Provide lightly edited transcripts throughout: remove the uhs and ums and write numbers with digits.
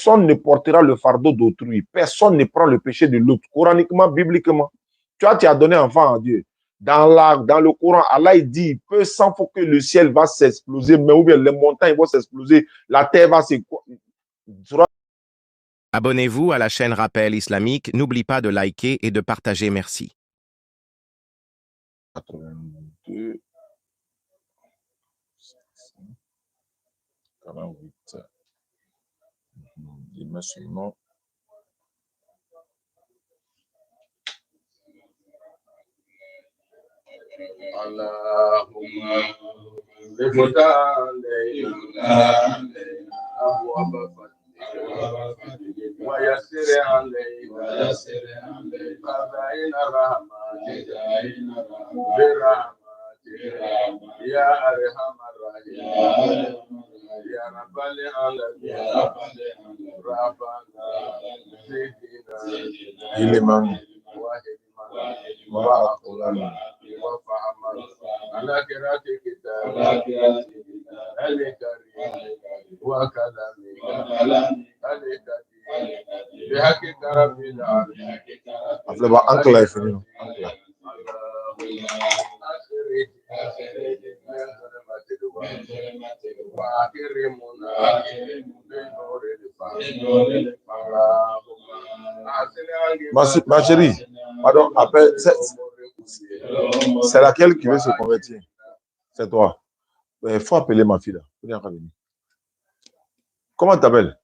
personne ne portera le fardeau d'autrui. Personne ne prend le péché de l'autre. Coraniquement, bibliquement. Tu as donné enfant à Dieu. Dans le Coran, Allah il dit, peu sans faut que le ciel va s'exploser, mais ou bien les montagnes vont s'exploser, la terre va s'écrouler. Abonnez-vous à la chaîne Rappel Islamique. N'oublie pas de liker et de partager. Merci. 82, 48. Il met son nom. Allahumma ويسر عليه فبين رحمتك برحمتك يا أرحم الراحمين يا رب العالمين ربنا زدنا علما وعقلا وفهما على قراءة كتابك الكريم وكلامك الكريم بحقك رب العالمين. أفضل أنكلا يفنون Ma chérie, pardon, appelle, c'est laquelle qui veut se convertir? C'est toi. Il faut appeler ma fille là. Comment tu t'appelles?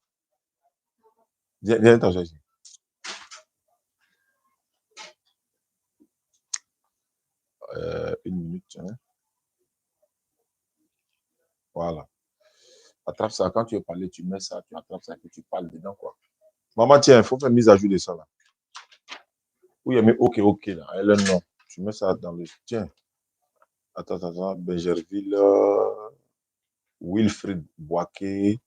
Viens t'asseoir ici. Une minute. Hein. Voilà. Attrape ça. Quand tu veux parler, tu mets ça, tu attrapes ça et tu parles dedans, quoi. Maman, tiens, il faut faire mise à jour de ça, là. Oui, mais ok, là. Elle est non. Tu mets ça dans le... Tiens. Attends. Benjerville, Wilfrid Boaké.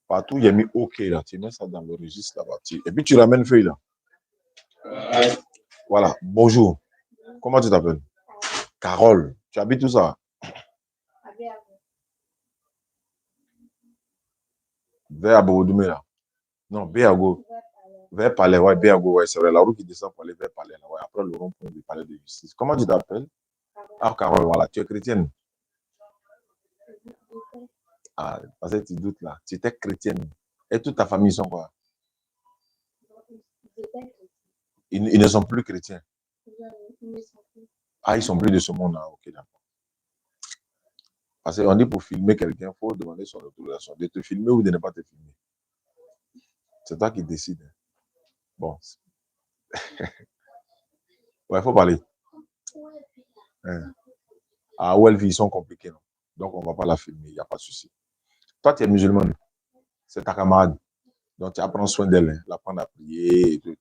Partout, il y a mis ok, là. Tu mets ça dans le registre, là-bas. Et puis, tu ramènes feuille, là. Voilà. Bonjour. Comment tu t'appelles? Carole. Tu habites où ça? Vers Abodoumé, là. Non, Béago. Vers Palais, ouais, Béago, ouais, c'est vrai. La route qui descend pour aller vers Palais, là, ouais. Après le rond-point du Palais de Justice. Comment tu t'appelles? Ah, Carole, voilà. Tu es chrétienne? Ah, parce que tu doutes, là. Tu étais chrétienne. Et toute ta famille sont quoi? Ils ne sont plus chrétiens. Ah, ils sont plus de ce monde, là. Ok, d'accord. Parce qu'on dit pour filmer quelqu'un, il faut demander son autorisation. De te filmer ou de ne pas te filmer. C'est toi qui décides. Bon. Ouais, il faut parler. Hein. Ah, ouais, ils sont compliqués, non? Donc, on ne va pas la filmer, il n'y a pas de souci. Toi, tu es musulmane. C'est ta camarade. Donc, tu apprends soin d'elle, hein, l'apprendre à prier, il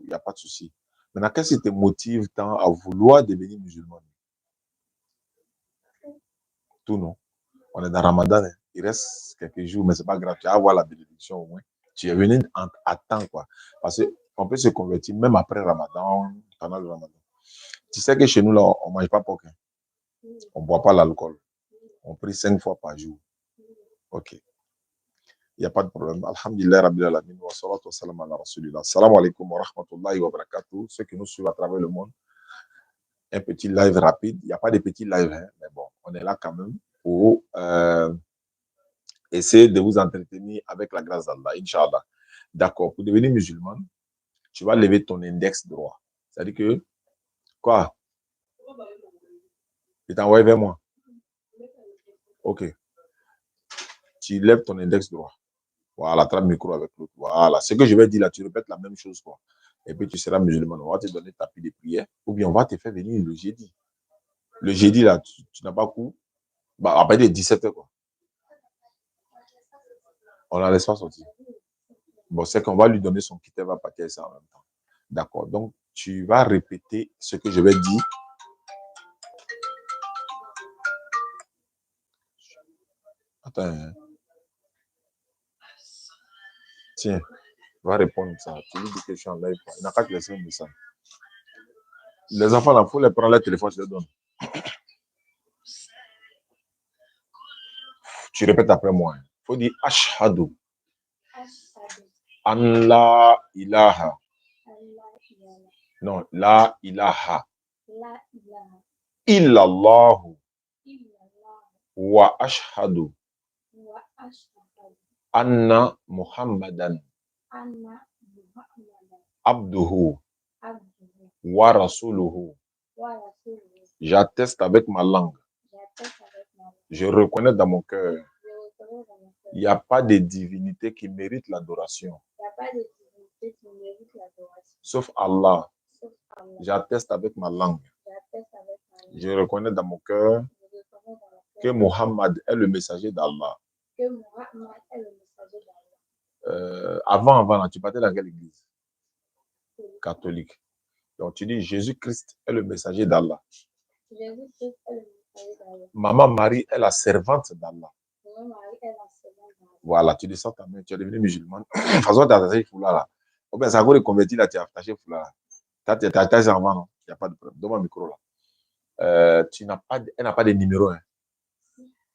n'y a pas de souci. Maintenant, qu'est-ce qui te motive tant à vouloir devenir musulmane? Tout, non. On est dans Ramadan, hein. Il reste quelques jours, mais ce n'est pas grave. Tu vas avoir la bénédiction au moins. Tu es venu à temps, quoi. Parce qu'on peut se convertir même après Ramadan, pendant le Ramadan. Tu sais que chez nous, là, on ne mange pas porc. Hein. On ne boit pas l'alcool. On prie 5 fois par jour. Ok. Il n'y a pas de problème. Alhamdulillah, Rabbil Alamin, wa salatu wa salam ala rasulillah. Salam alaikum wa rahmatullahi wa barakatuh. Ceux qui nous suivent à travers le monde, un petit live rapide. Il n'y a pas de petit live, hein, mais bon, on est là quand même pour essayer de vous entretenir avec la grâce d'Allah, Inch'Allah. D'accord, pour devenir musulman, tu vas lever ton index droit. C'est-à-dire que, quoi? Tu t'envoies vers moi. Ok. Tu lèves ton index droit. Voilà, trappe le micro avec l'autre. Voilà. Ce que je vais dire là, tu répètes la même chose, quoi. Et puis tu seras musulman. On va te donner tapis de prière. Ou bien on va te faire venir le jeudi. Le jeudi, là, tu n'as pas cours. Bah, après les 17h, quoi. On la laisse pas sortir. Bon, c'est qu'on va lui donner son kitab à paquet ça en même temps. D'accord. Donc, tu vas répéter ce que je vais dire. Attends. Hein. Tiens, va répondre ça. Tu lui dis que je suis en live. Il n'a qu'à te laisser un message. Les enfants, là, il faut les prendre leur téléphone, je les donne. Tu répètes après moi. Il faut dire Ashhadu. An la ilaha. Allah ilaha. Non, la ilaha. La ilaha. Illallahu. Illallah. Wa ashhadu. Wa ashhadu. Anna Muhammadan. Anna Muhammadan. Abduhu. Abduhu. Wa rasuluhu. Wa rasuluhu. J'atteste avec ma langue. J'atteste avec ma langue. Je reconnais dans mon cœur. Je reconnais dans mon cœur. Il n'y a pas de divinité qui mérite l'adoration. Il n'y a pas de divinité qui mérite l'adoration. Sauf Allah. Sauf Allah. J'atteste avec ma langue. J'atteste avec ma langue. Je reconnais dans mon cœur Je reconnais dans mon cœur que Muhammad est le messager d'Allah. que Muhammad est le messager d'Allah. Avant, là, tu partais dans quelle église? Catholique. Donc tu dis Jésus-Christ est le messager d'Allah. Jésus-Christ est le messager d'Allah. Maman Marie est la servante d'Allah. Maman Marie est la servante d'Allah. Voilà, tu descends ta main, tu es devenu musulman. De toute façon, tu as attaché le foulard là. Oh ben, ça a encore converti là, tu as attaché le foulard là. Tu as attaché avant, non? Il n'y a pas de problème. Donne-moi le micro là. Elle n'a pas de numéro. Hein.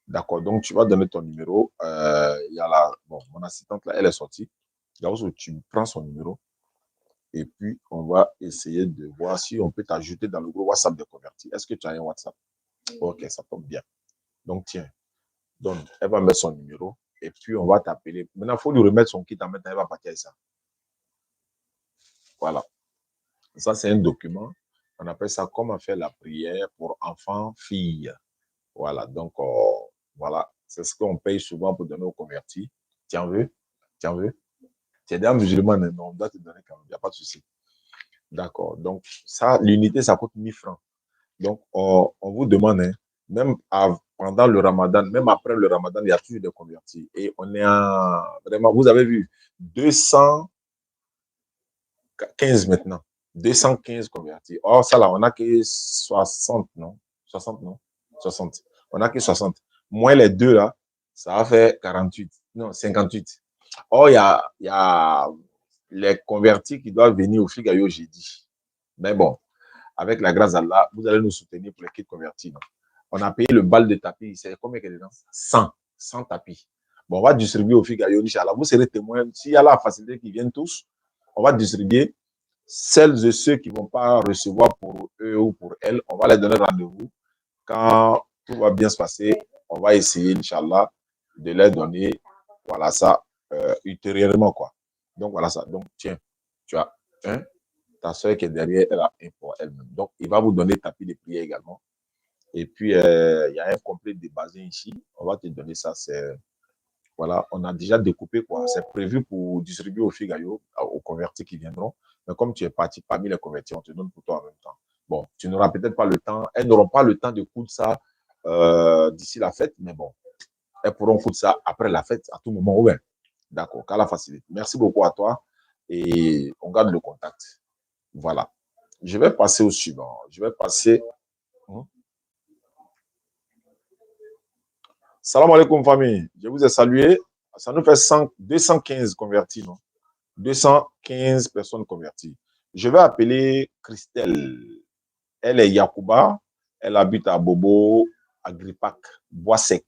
D'accord, donc tu vas donner ton numéro. Il y a la, bon, mon assistante là, elle est sortie. Là où tu prends son numéro. Et puis, on va essayer de voir si on peut t'ajouter dans le groupe WhatsApp de convertis. Est-ce que tu as un WhatsApp? Ok, ça tombe bien. Donc, tiens, donne. Elle va mettre son numéro. Et puis, on va t'appeler. Maintenant, il faut lui remettre son kit en mettant. Elle va partir avec ça. Voilà. Ça, c'est un document. On appelle ça comment faire la prière pour enfants, filles. Voilà. Donc, voilà. C'est ce qu'on paye souvent pour donner aux convertis. Tu en veux? Tu en veux? Tu es déjà musulman, non? On doit te donner quand même. Il n'y a pas de souci. D'accord. Donc, ça, l'unité, ça coûte 1000 francs. Donc, on vous demande, hein, même pendant le ramadan, même après le ramadan, il y a toujours des convertis. Et on est vraiment, vous avez vu, 215 maintenant. 215 convertis. Or, ça là, on n'a que 60, non? 60, non? 60. On n'a que 60. Moins les deux là, ça va faire 48. Non, 58. Or, il y a les convertis qui doivent venir au Figayo jeudi. Mais bon, avec la grâce d'Allah, vous allez nous soutenir pour les kits convertis. Non? On a payé le bal de tapis. C'est combien qu'il y a dedans? 100 tapis. Bon, on va distribuer au Figayo, Inch'Allah. Vous serez témoins. S'il y a la facilité qu'ils viennent tous, on va distribuer. Celles et ceux qui ne vont pas recevoir pour eux ou pour elles, on va les donner rendez-vous. Quand tout va bien se passer, on va essayer, Inch'Allah, de les donner. Voilà ça. Ultérieurement, quoi. Donc, voilà ça. Donc, tiens, tu as ta soeur qui est derrière, elle a un pour elle-même. Donc, il va vous donner tapis de prière également. Et puis, il y a un complet débasé ici. On va te donner ça. Voilà, on a déjà découpé, quoi. C'est prévu pour distribuer aux Figayo, aux convertis qui viendront. Mais comme tu es parti parmi les convertis, on te donne pour toi en même temps. Bon, tu n'auras peut-être pas le temps. Elles n'auront pas le temps de coudre ça d'ici la fête, mais bon, elles pourront coudre ça après la fête, à tout moment. Ouais. D'accord, qu'à la facilité. Merci beaucoup à toi et on garde le contact. Voilà. Je vais passer au suivant. Je vais passer. Salam alaikum, famille. Je vous ai salué. Ça nous fait 215 convertis, non? 215 personnes converties. Je vais appeler Christelle. Elle est Yacouba. Elle habite à Bobo, à Gripac, Bois-Sec.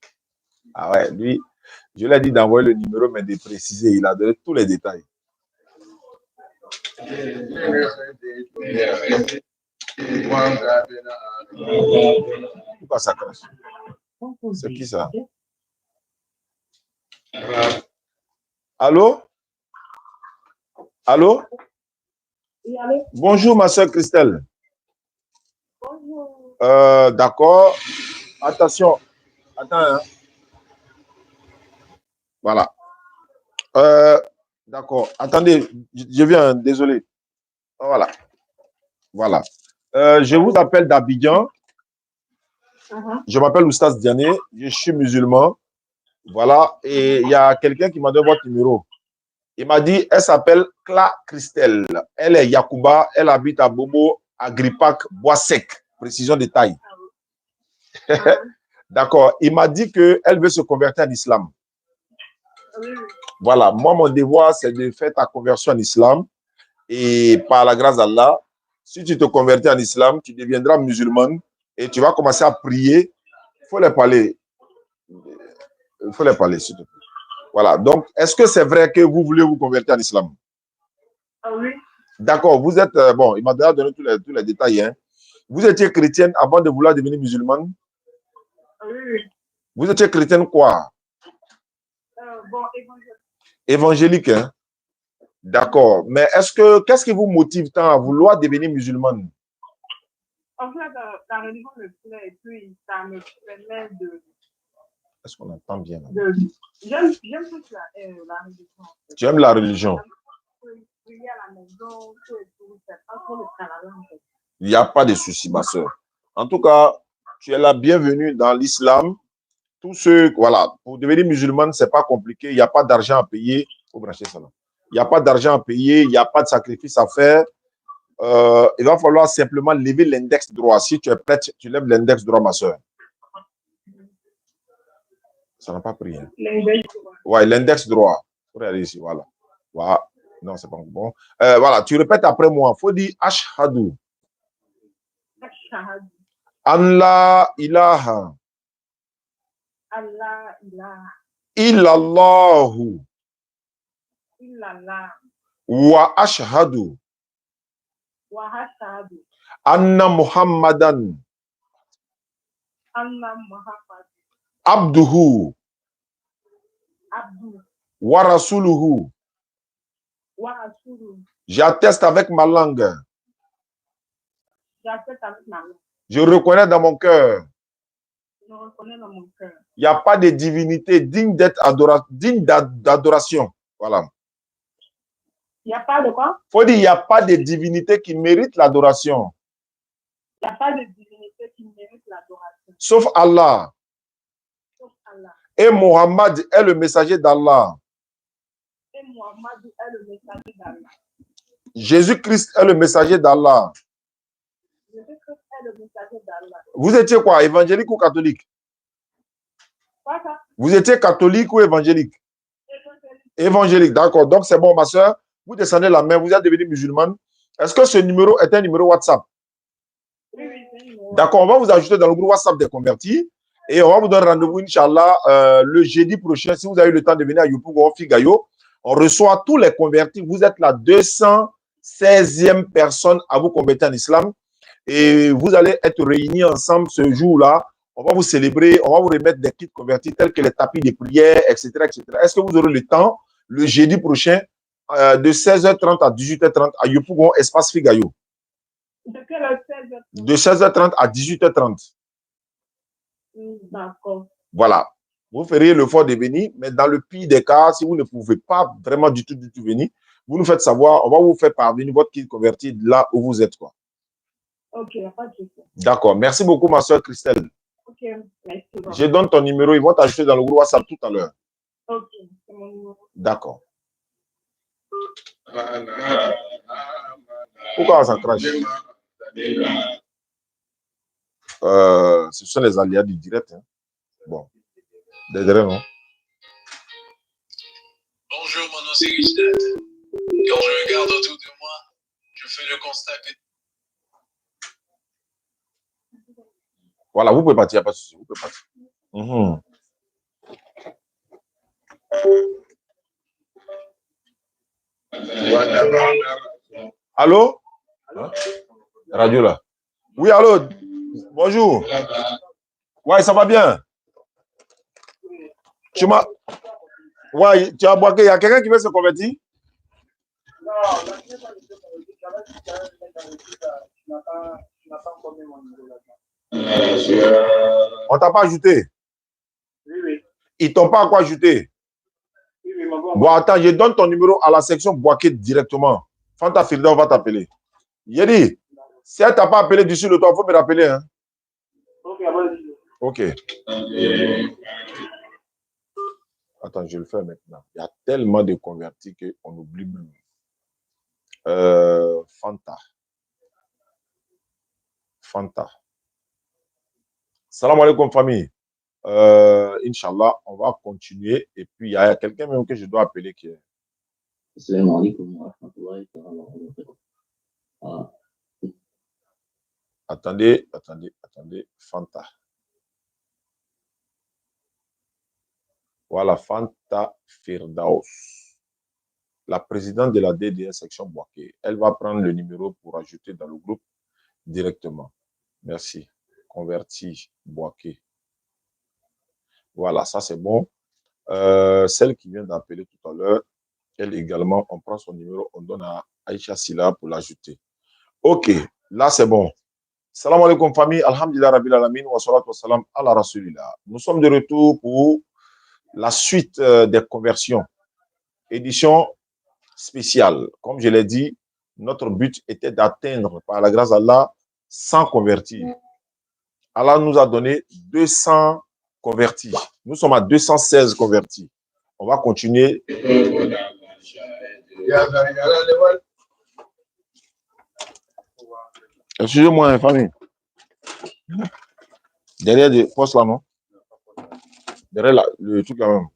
Ah ouais, lui, je lui ai dit d'envoyer le numéro, mais de préciser. Il a donné tous les détails. Pourquoi ça crache? C'est qui ça? Allô? Allô? Bonjour, ma soeur Christelle. Bonjour. D'accord. Attention. Attends. Hein. Voilà. D'accord. Attendez, je viens, désolé. Voilà. Voilà. Je vous appelle d'Abidjan. Je m'appelle Oustaz Diané. Je suis musulman. Voilà. Et il y a quelqu'un qui m'a donné votre numéro. Il m'a dit, elle s'appelle Cla Christelle. Elle est Yacouba. Elle habite à Bobo, à Gripac, Bois-Sec. Précision de taille. D'accord. Il m'a dit qu'elle veut se convertir en islam. Voilà. Moi, mon devoir, c'est de faire ta conversion en islam. Et par la grâce d'Allah, si tu te convertis en islam, tu deviendras musulmane et tu vas commencer à prier. Il faut les parler. Il faut les parler, s'il te plaît. Voilà. Donc, est-ce que c'est vrai que vous voulez vous convertir en islam? Ah oui. D'accord. Vous êtes, bon, il m'a déjà donné tous les détails. Hein. Vous étiez chrétienne avant de vouloir devenir musulmane? Ah oui, oui. Vous étiez chrétienne quoi? Bon, évangélique. Évangélique, hein? D'accord. Mais qu'est-ce qui vous motive tant à vouloir devenir musulmane? En fait, la religion me plaît et puis ça me permet de... Est-ce qu'on entend bien? J'aime plus la religion. Tu aimes la religion? Prier à la maison, tout et tout, c'est pas trop le travail en fait. Il n'y a pas de souci, ma soeur. En tout cas, tu es la bienvenue dans l'islam. Tous ceux, voilà, pour devenir musulmane, ce n'est pas compliqué. Il n'y a pas d'argent à payer. Il faut brancher ça là. Il n'y a pas d'argent à payer. Il n'y a pas de sacrifice à faire. Il va falloir simplement lever l'index droit. Si tu es prête, tu lèves l'index droit, ma soeur. Ça n'a pas pris. Hein. L'index droit. Ouais, l'index droit. Il faut regarder ici, voilà. Voilà. Non, c'est pas bon. Voilà, tu répètes après moi. Il faut dire Ashhadu. Ashhadu. Allah ilaha. Allah ilaha. Illallahu. Illallah. Wa ashhadu. Wa ashhadu. Anna Muhammadan. Anna Muhammad. Abduhu. Abdu. Wa rasuluhu. Wa rasuluhu. J'atteste avec ma langue. J'atteste avec ma langue. Je reconnais dans mon cœur. Je reconnais dans mon cœur. Il n'y a pas de divinité digne d'adoration. Voilà. Il n'y a pas de quoi? Il faut dire, il n'y a pas de divinité qui mérite l'adoration. Il n'y a pas de divinité qui mérite l'adoration. Sauf Allah. Sauf Allah. Et Mohammed est le messager d'Allah. Et Mohammed est le messager d'Allah. Jésus-Christ est le messager d'Allah. Jésus-Christ est le messager d'Allah. Vous étiez quoi, évangélique ou catholique? Quoi ça? Vous étiez catholique ou évangélique? Évangélique. Évangélique, d'accord. Donc c'est bon, ma soeur. Vous descendez la main, vous êtes devenue musulmane. Est-ce que ce numéro est un numéro WhatsApp? Oui, oui, c'est un numéro. D'accord, on va vous ajouter dans le groupe WhatsApp des convertis. Et on va vous donner rendez-vous, Inch'Allah, le jeudi prochain. Si vous avez le temps de venir à Yopougon, Figayo, on reçoit tous les convertis. Vous êtes la 216e personne à vous convertir en islam. Et vous allez être réunis ensemble ce jour-là. On va vous célébrer, on va vous remettre des kits convertis tels que les tapis de prière, etc. etc. Est-ce que vous aurez le temps, le jeudi prochain, de 16h30 à 18h30 à Yopougon, espace Figayo? De 16h30 à 18h30. D'accord. Voilà. Vous ferez l'effort de venir, mais dans le pire des cas, si vous ne pouvez pas vraiment du tout venir, vous nous faites savoir, on va vous faire parvenir votre kit converti là où vous êtes, quoi. Ok, pas de souci. D'accord. Merci beaucoup, ma soeur Christelle. Ok, merci. Je donne ton numéro, ils vont t'ajouter dans le groupe WhatsApp tout à l'heure. Ok, c'est mon numéro. D'accord. Pourquoi ça crache? Ce sont les aléas du direct. Hein. Bon. Désolé, non? Bonjour, mon nom c'est Gustave. Quand je regarde autour de moi, je fais le constat que... Voilà, vous pouvez partir, il n'y a pas de souci. Vous pouvez partir. Allô? Hein? Radio là. Oui, allô? Bonjour. Ouais, ça va bien? Tu m'as... Ouais, tu as boité. Il y a quelqu'un qui veut se convertir? Non, je ne sais pas si tu n'as pas encore mis mon numéro là. On t'a pas ajouté? Oui, oui. Ils t'ont pas encore ajouté? Oui, oui, mais bon. Bon, attends, je donne ton numéro à la section Boaké directement. Fanta Firda, on va t'appeler. Yedi, si elle t'a pas appelé d'ici le temps, il faut me rappeler. Hein? Ok, vas-y. Ok. Attends, je le fais maintenant. Il y a tellement de convertis qu'on oublie même. Fanta. Salam alaikum, famille. Inch'Allah, on va continuer. Et puis, il y a quelqu'un même que je dois appeler qui est. Salam alaikum wa rahmatullahi wa barakatuh. Attendez. Fanta. Voilà, Fanta Firdaus, la présidente de la DDS section Boaké. Elle va prendre le numéro pour ajouter dans le groupe directement. Merci. Converti Boaké. Voilà, ça c'est bon. Celle qui vient d'appeler tout à l'heure, elle également, on prend son numéro, on donne à Aïcha Silla pour l'ajouter. Ok, là c'est bon. Salam alaikum famille, alhamdulillah rabbil alamin, wa salatu wa salam ala rasulillah. Nous sommes de retour pour la suite des conversions. Édition spéciale. Comme je l'ai dit, notre but était d'atteindre par la grâce d'Allah 100 convertis. Allah nous a donné 200 convertis. Nous sommes à 216 convertis. On va continuer. Excusez-moi, famille. Derrière des postes là, non? Derrière là, le truc là même.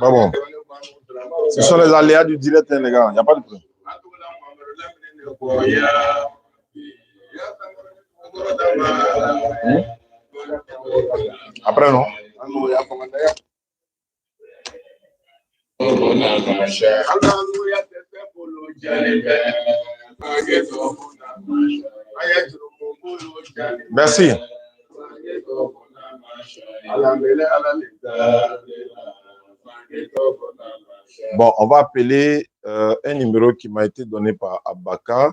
Bon. Ce sont les aléas du direct, les gars. Il n'y a pas de problème. Après, non? Merci. Bon, on va appeler un numéro qui m'a été donné par Abaka.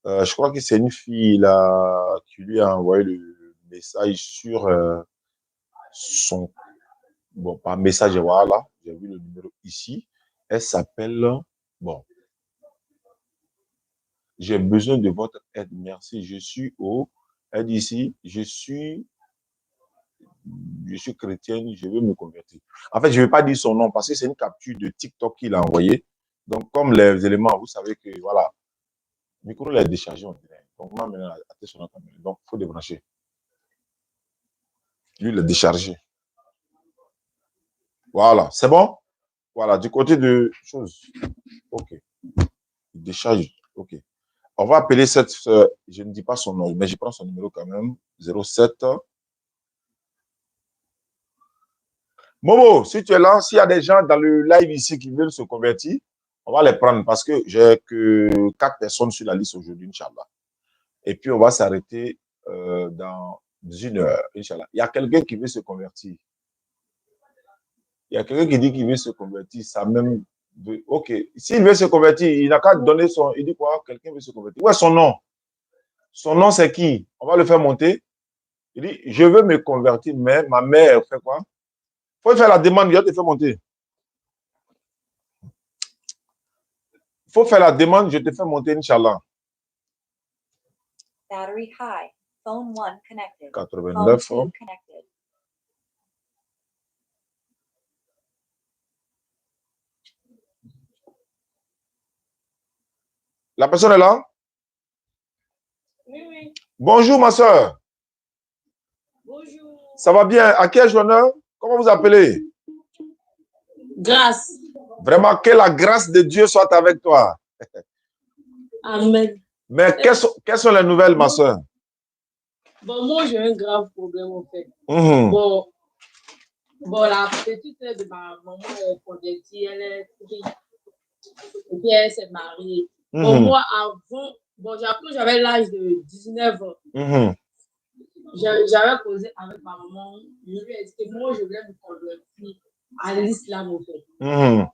Je crois que c'est une fille là, qui lui a envoyé le message sur son... Bon, par message, voilà. J'ai vu le numéro ici. Elle s'appelle... Bon. J'ai besoin de votre aide. Merci. Je suis au... Elle dit ici, je suis chrétienne, je veux me convertir. En fait, je ne vais pas dire son nom parce que c'est une capture de TikTok qu'il a envoyé. Donc, comme les éléments, vous savez que, voilà, le micro est déchargé, on dirait. Donc, moi, maintenant, attention, donc, il faut débrancher. Lui, il est déchargé. Voilà, c'est bon? Voilà, du côté de choses. OK. Il décharge. OK. On va appeler cette sœur. Je ne dis pas son nom, mais je prends son numéro quand même. 07. Momo, si tu es là, s'il y a des gens dans le live ici qui veulent se convertir, on va les prendre parce que j'ai que 4 personnes sur la liste aujourd'hui, Inch'Allah. Et puis, on va s'arrêter dans 1 heure, Inch'Allah. Il y a quelqu'un qui veut se convertir. Il y a quelqu'un qui dit qu'il veut se convertir. Ça même... OK. S'il veut se convertir, il n'a qu'à donner son... Il dit quoi? Quelqu'un veut se convertir. Où est son nom? Son nom, c'est qui? On va le faire monter. Il dit, je veux me convertir, mais ma mère fait quoi? Il faut faire la demande, il va te faire monter. Il faut faire la demande, je te fais monter, Inch'Allah. Battery high. Phone 1 connected. 89. Phone 2 connected. La personne est là? Oui, oui. Bonjour, ma soeur. Bonjour. Ça va bien? À quel honneur? Comment vous appelez? Grâce. Vraiment, que la grâce de Dieu soit avec toi. Amen. Mais quelles sont les nouvelles, ma soeur? Bon, moi, j'ai un grave problème, en fait. Mhm. Bon, la petite sœur de ma maman est convertie, elle est triste. Et puis, elle s'est mariée. Bon, Mhm. moi, avant, bon, j'avais l'âge de 19 ans. Mhm. J'avais causé avec ma maman. Je lui ai dit que moi, je voulais me convertir à l'islam, en fait. Mhm.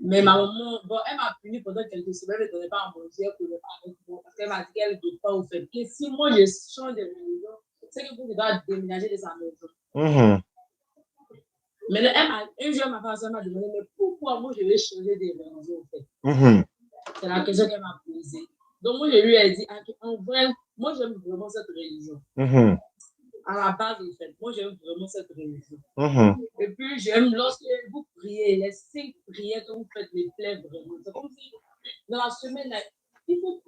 Mais ma maman, bon, elle m'a puni pendant quelques semaines, elle ne donnait pas à manger, elle ne pouvait pas avec moi, parce qu'elle m'a dit qu'elle ne veut pas, au fait. Et si moi, je change de maison, c'est que je dois déménager de sa maison. Mhm. Mais un jour, ma femme m'a demandé, mais pourquoi moi, je vais changer de maison, en fait? Mhm. C'est la question qu'elle m'a posée. Donc, moi, je lui ai dit, en vrai, moi, j'aime vraiment cette religion. À la base, en fait, moi, j'aime vraiment cette religion. Et puis, j'aime lorsque vous priez, les 5 prières que vous faites me plaisent vraiment. C'est comme si, dans la semaine, là, il faut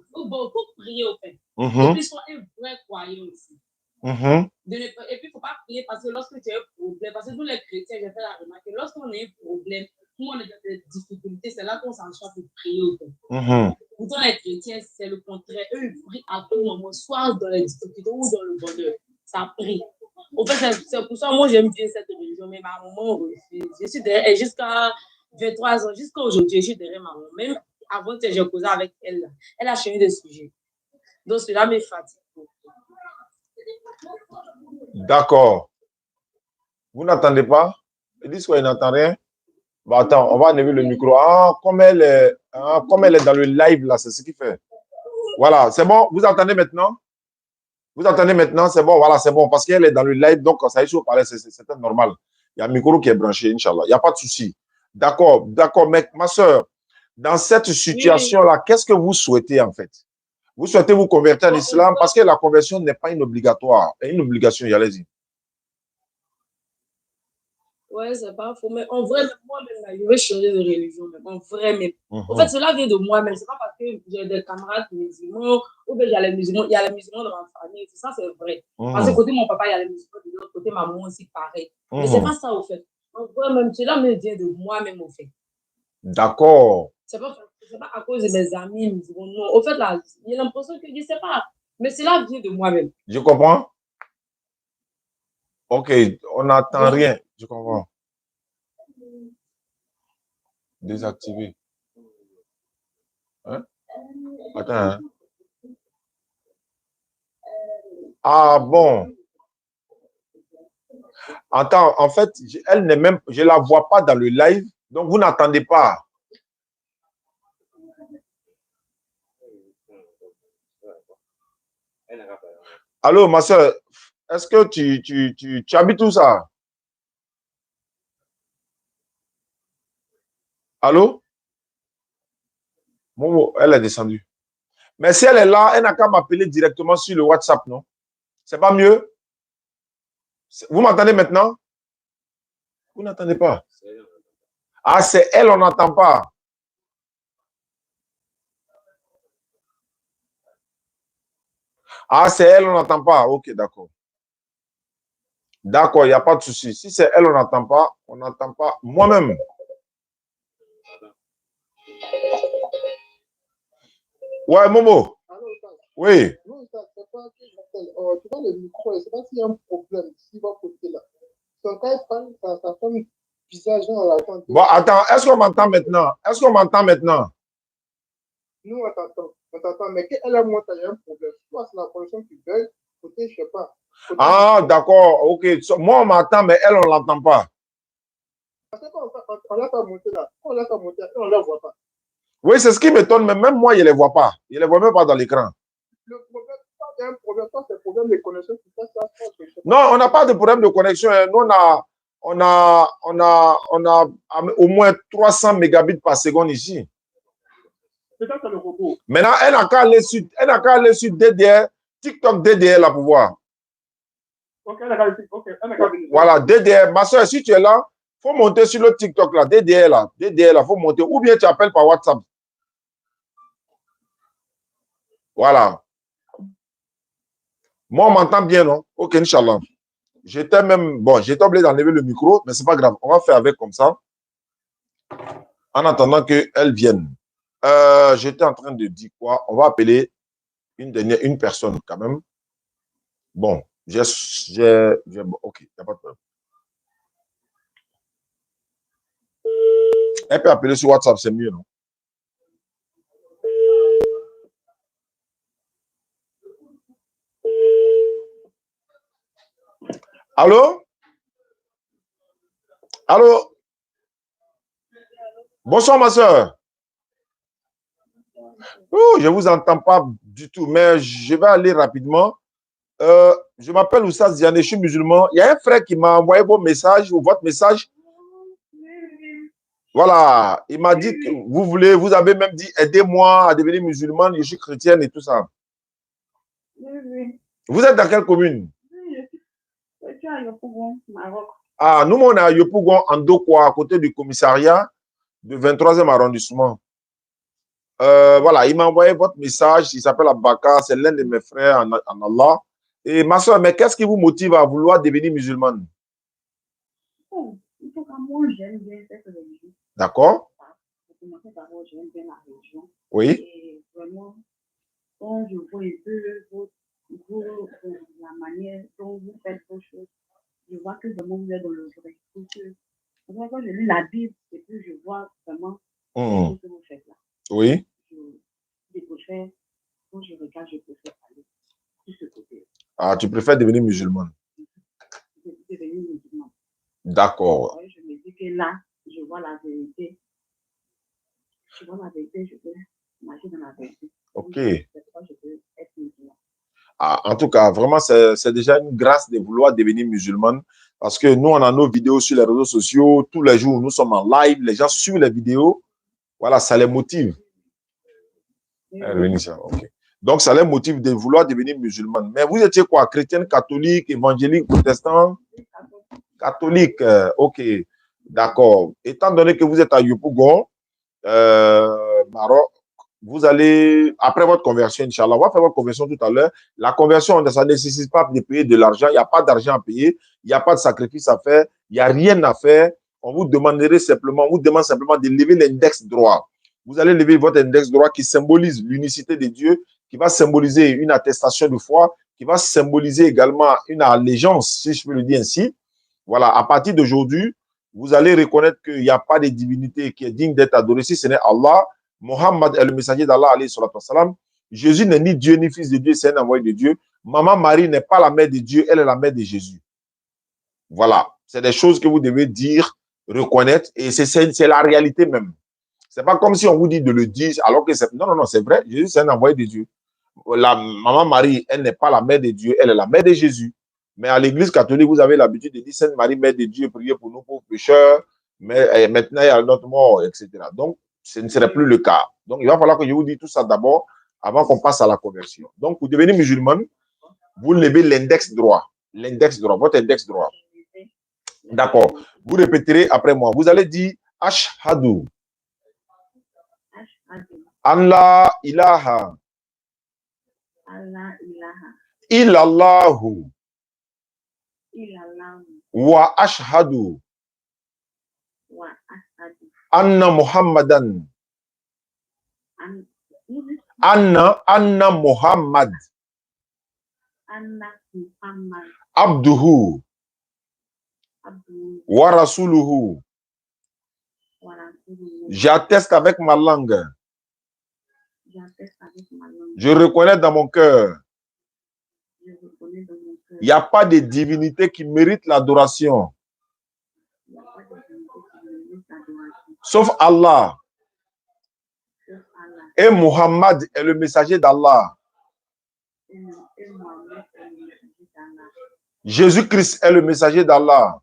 prier, au fait. Et puis, sois un vrai croyant aussi. Et puis, il ne faut pas prier parce que lorsque tu as un problème, parce que nous, les chrétiens, j'ai fait la remarque, lorsqu'on a un problème, nous, on a des difficultés, c'est là qu'on s'en sort pour prier, au fait. Pourtant, les chrétiens, c'est le contraire. Eux, ils prient à tout moment, soit dans les difficultés ou dans le bonheur. Ça prie. En fait, c'est pour ça que moi, j'aime bien cette religion, mais ma maman refuse. Je suis derrière, et jusqu'à 23 ans, jusqu'à aujourd'hui, je suis derrière ma maman. Même avant que j'ai causé avec elle, elle a changé de sujet. Donc, cela me fatigue. D'accord. Vous n'entendez pas? Ils disent qu'il n'entend rien. Bah, attends, on va enlever le micro. Comme elle est dans le live, là, c'est ce qu'il fait. Voilà, c'est bon. Vous entendez maintenant? Vous entendez maintenant? C'est bon, voilà, c'est bon. Parce qu'elle est dans le live, donc ça y est, je vous parlais, c'est normal. Il y a un micro qui est branché, Inch'Allah. Il n'y a pas de souci. D'accord, mec, ma soeur. Dans cette situation-là, qu'est-ce que vous souhaitez, en fait? Vous souhaitez vous convertir en islam parce que la conversion n'est pas une obligation, allez-y. Ouais, c'est pas faux, mais en vrai, moi-même, je veux changer de religion, mais en vrai, mais en fait, cela vient de moi-même. C'est pas parce que j'ai des camarades musulmans ou bien il y a les musulmans dans ma famille. Ça, c'est vrai. Parce que côté mon papa, il y a les musulmans, de l'autre côté, maman aussi, pareil. Mais c'est pas ça, au fait. En vrai, même, cela me vient de moi-même, au fait. D'accord. C'est pas à cause de mes amis musulmans, non. Au fait, là, j'ai l'impression que je sais pas, mais cela vient de moi-même. Je comprends. Ok, on n'entend rien. Je comprends. Désactiver. Hein? Attends. Hein? Ah bon. Attends, en fait, elle n'est même, je la vois pas dans le live, donc vous n'entendez pas. Allô, ma soeur, est-ce que tu habites où ça? Allô? Bon, elle est descendue. Mais si elle est là, elle n'a qu'à m'appeler directement sur le WhatsApp, non? C'est pas mieux? Vous m'entendez maintenant? Vous n'entendez pas? Ah, c'est elle, on n'entend pas. Ah, c'est elle, on n'entend pas. Ok, d'accord. D'accord, il n'y a pas de souci. Si c'est elle, on n'entend pas. On n'entend pas. Moi-même. Ouais, Momo. Oui. Non, ça, c'est pas que j'appelle. Tu vois, le micro, je ne sais pas s'il y a un problème, s'il va côté là. Donc, quand il parle, ça fait un bizarre, genre à la fin. Bon, attends, est-ce qu'on m'entend maintenant? Est-ce qu'on m'entend maintenant? Nous, on t'entend, mais qu'elle a monté, il y a un problème. Soit c'est la connexion qui bug, côté, je ne sais pas. Côté, Ah, d'accord, ok. Moi, on m'entend, mais elle, on ne l'entend pas. Parce que quand on l'a pas monté là, quand on l'a pas monté, on ne la voit pas. Oui, c'est ce qui m'étonne, mais même moi, je ne les vois pas. Je ne les vois même pas dans l'écran. Le problème, quand il y a un problème, quand c'est un problème de connexion, c'est ça, non, on n'a pas de problème de connexion. Nous, on a au moins 300 mégabits par seconde ici. Peut-être le robot. Maintenant, elle n'a qu'à aller sur DDR, TikTok DDR là pour voir. Ok, elle a qu'à aller. Voilà, DDR. Ma soeur, si tu es là, il faut monter sur le TikTok là, DDR là, il faut monter. Ou bien tu appelles par WhatsApp. Voilà. Moi, on m'entend bien, non? Ok, Inch'Allah. J'étais obligé d'enlever le micro, mais c'est pas grave. On va faire avec comme ça. En attendant qu'elle vienne. J'étais en train de dire quoi? On va appeler une personne quand même. Bon, ok, il n'y a pas de problème. Elle peut appeler sur WhatsApp, c'est mieux, non? Allô? Allô? Bonsoir, ma soeur. Oh, je ne vous entends pas du tout, mais je vais aller rapidement. Je m'appelle Oussaz Diané, je suis musulman. Il y a un frère qui m'a envoyé vos messages ou votre message. Voilà, il m'a dit que vous avez même dit aidez-moi à devenir musulmane, je suis chrétienne et tout ça. Oui. Vous êtes dans quelle commune? Je suis à Yopougon, Maroc. Ah, nous, on est à Yopougon, en Dokwa, à côté du commissariat du 23e arrondissement. Voilà, il m'a envoyé votre message, il s'appelle Abaka, c'est l'un de mes frères en Allah. Et ma soeur, mais qu'est-ce qui vous motive à vouloir devenir musulmane? Bon, en tout cas, moi, j'aime bien cette religion. D'accord? Pour commencer d'abord, j'aime bien la religion. Oui. Et vraiment, quand je vois un peu la manière dont vous faites vos choses, je vois que vraiment vous êtes dans le vrai. Donc, quand je lis la Bible, et puis je vois vraiment ce que vous faites là. Oui. Je préfère, quand je regarde, je préfère aller sur ce côté. Ah, tu préfères devenir musulmane? Devenir musulmane. D'accord. Je me dis que là, je vois la vérité. Je vois la vérité, je peux marcher dans la vérité. Ok. Je peux être musulmane. Ah, en tout cas, vraiment, c'est déjà une grâce de vouloir devenir musulmane parce que nous, on a nos vidéos sur les réseaux sociaux. Tous les jours, nous sommes en live. Les gens suivent les vidéos. Voilà, ça les motive. Okay. Donc, ça les motive de vouloir devenir musulmane. Mais vous étiez quoi? Chrétienne, catholique, évangélique, protestant? Catholique, ok. D'accord. Étant donné que vous êtes à Yopougon, Maroc, vous allez, après votre conversion, Inch'Allah, on va faire votre conversion tout à l'heure. La conversion, ça ne nécessite pas de payer de l'argent. Il n'y a pas d'argent à payer. Il n'y a pas de sacrifice à faire. Il n'y a rien à faire. On vous demanderait simplement, on vous demande simplement de lever l'index droit. Vous allez lever votre index droit qui symbolise l'unicité de Dieu, qui va symboliser une attestation de foi, qui va symboliser également une allégeance, si je peux le dire ainsi. Voilà, à partir d'aujourd'hui, vous allez reconnaître qu'il n'y a pas de divinité qui est digne d'être adorée si ce n'est Allah. Mohammed est le messager d'Allah, alayhi salatu wassalam. Jésus n'est ni Dieu ni fils de Dieu, c'est un envoyé de Dieu. Maman Marie n'est pas la mère de Dieu, elle est la mère de Jésus. Voilà, c'est des choses que vous devez dire, reconnaître, et c'est la réalité même. C'est pas comme si on vous dit de le dire, alors que c'est... Non, c'est vrai, Jésus c'est un envoyé de Dieu. La maman Marie, elle n'est pas la mère de Dieu, elle est la mère de Jésus. Mais à l'église catholique, vous avez l'habitude de dire Sainte Marie, mère de Dieu, priez pour nous pauvres pécheurs, mais maintenant il y a notre mort, etc. Donc, ce ne serait plus le cas. Donc, il va falloir que je vous dise tout ça d'abord, avant qu'on passe à la conversion. Donc, pour devenir musulman, vous levez l'index droit. L'index droit, votre index droit. D'accord. Vous répéterez après moi. Vous allez dire Ashhadu. Allah ilaha. Illallahu. Wa ashhadu. Anna Muhammadan. Anna Muhammad. Abduhu. Wa rasuluhu. J'atteste avec ma langue. Je reconnais dans mon cœur. Il n'y a pas de divinité qui mérite l'adoration. Sauf Allah. Et Muhammad est le messager d'Allah. Jésus-Christ est le messager d'Allah.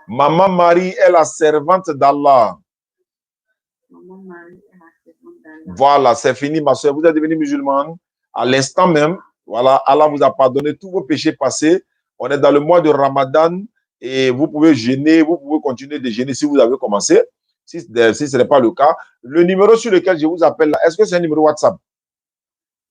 Maman Marie est la servante d'Allah. Voilà, c'est fini, ma soeur. Vous êtes devenue musulmane. À l'instant même, voilà, Allah vous a pardonné tous vos péchés passés. On est dans le mois de Ramadan et vous pouvez jeûner, vous pouvez continuer de jeûner si vous avez commencé. Si ce n'est pas le cas, le numéro sur lequel je vous appelle, est-ce que c'est un numéro WhatsApp?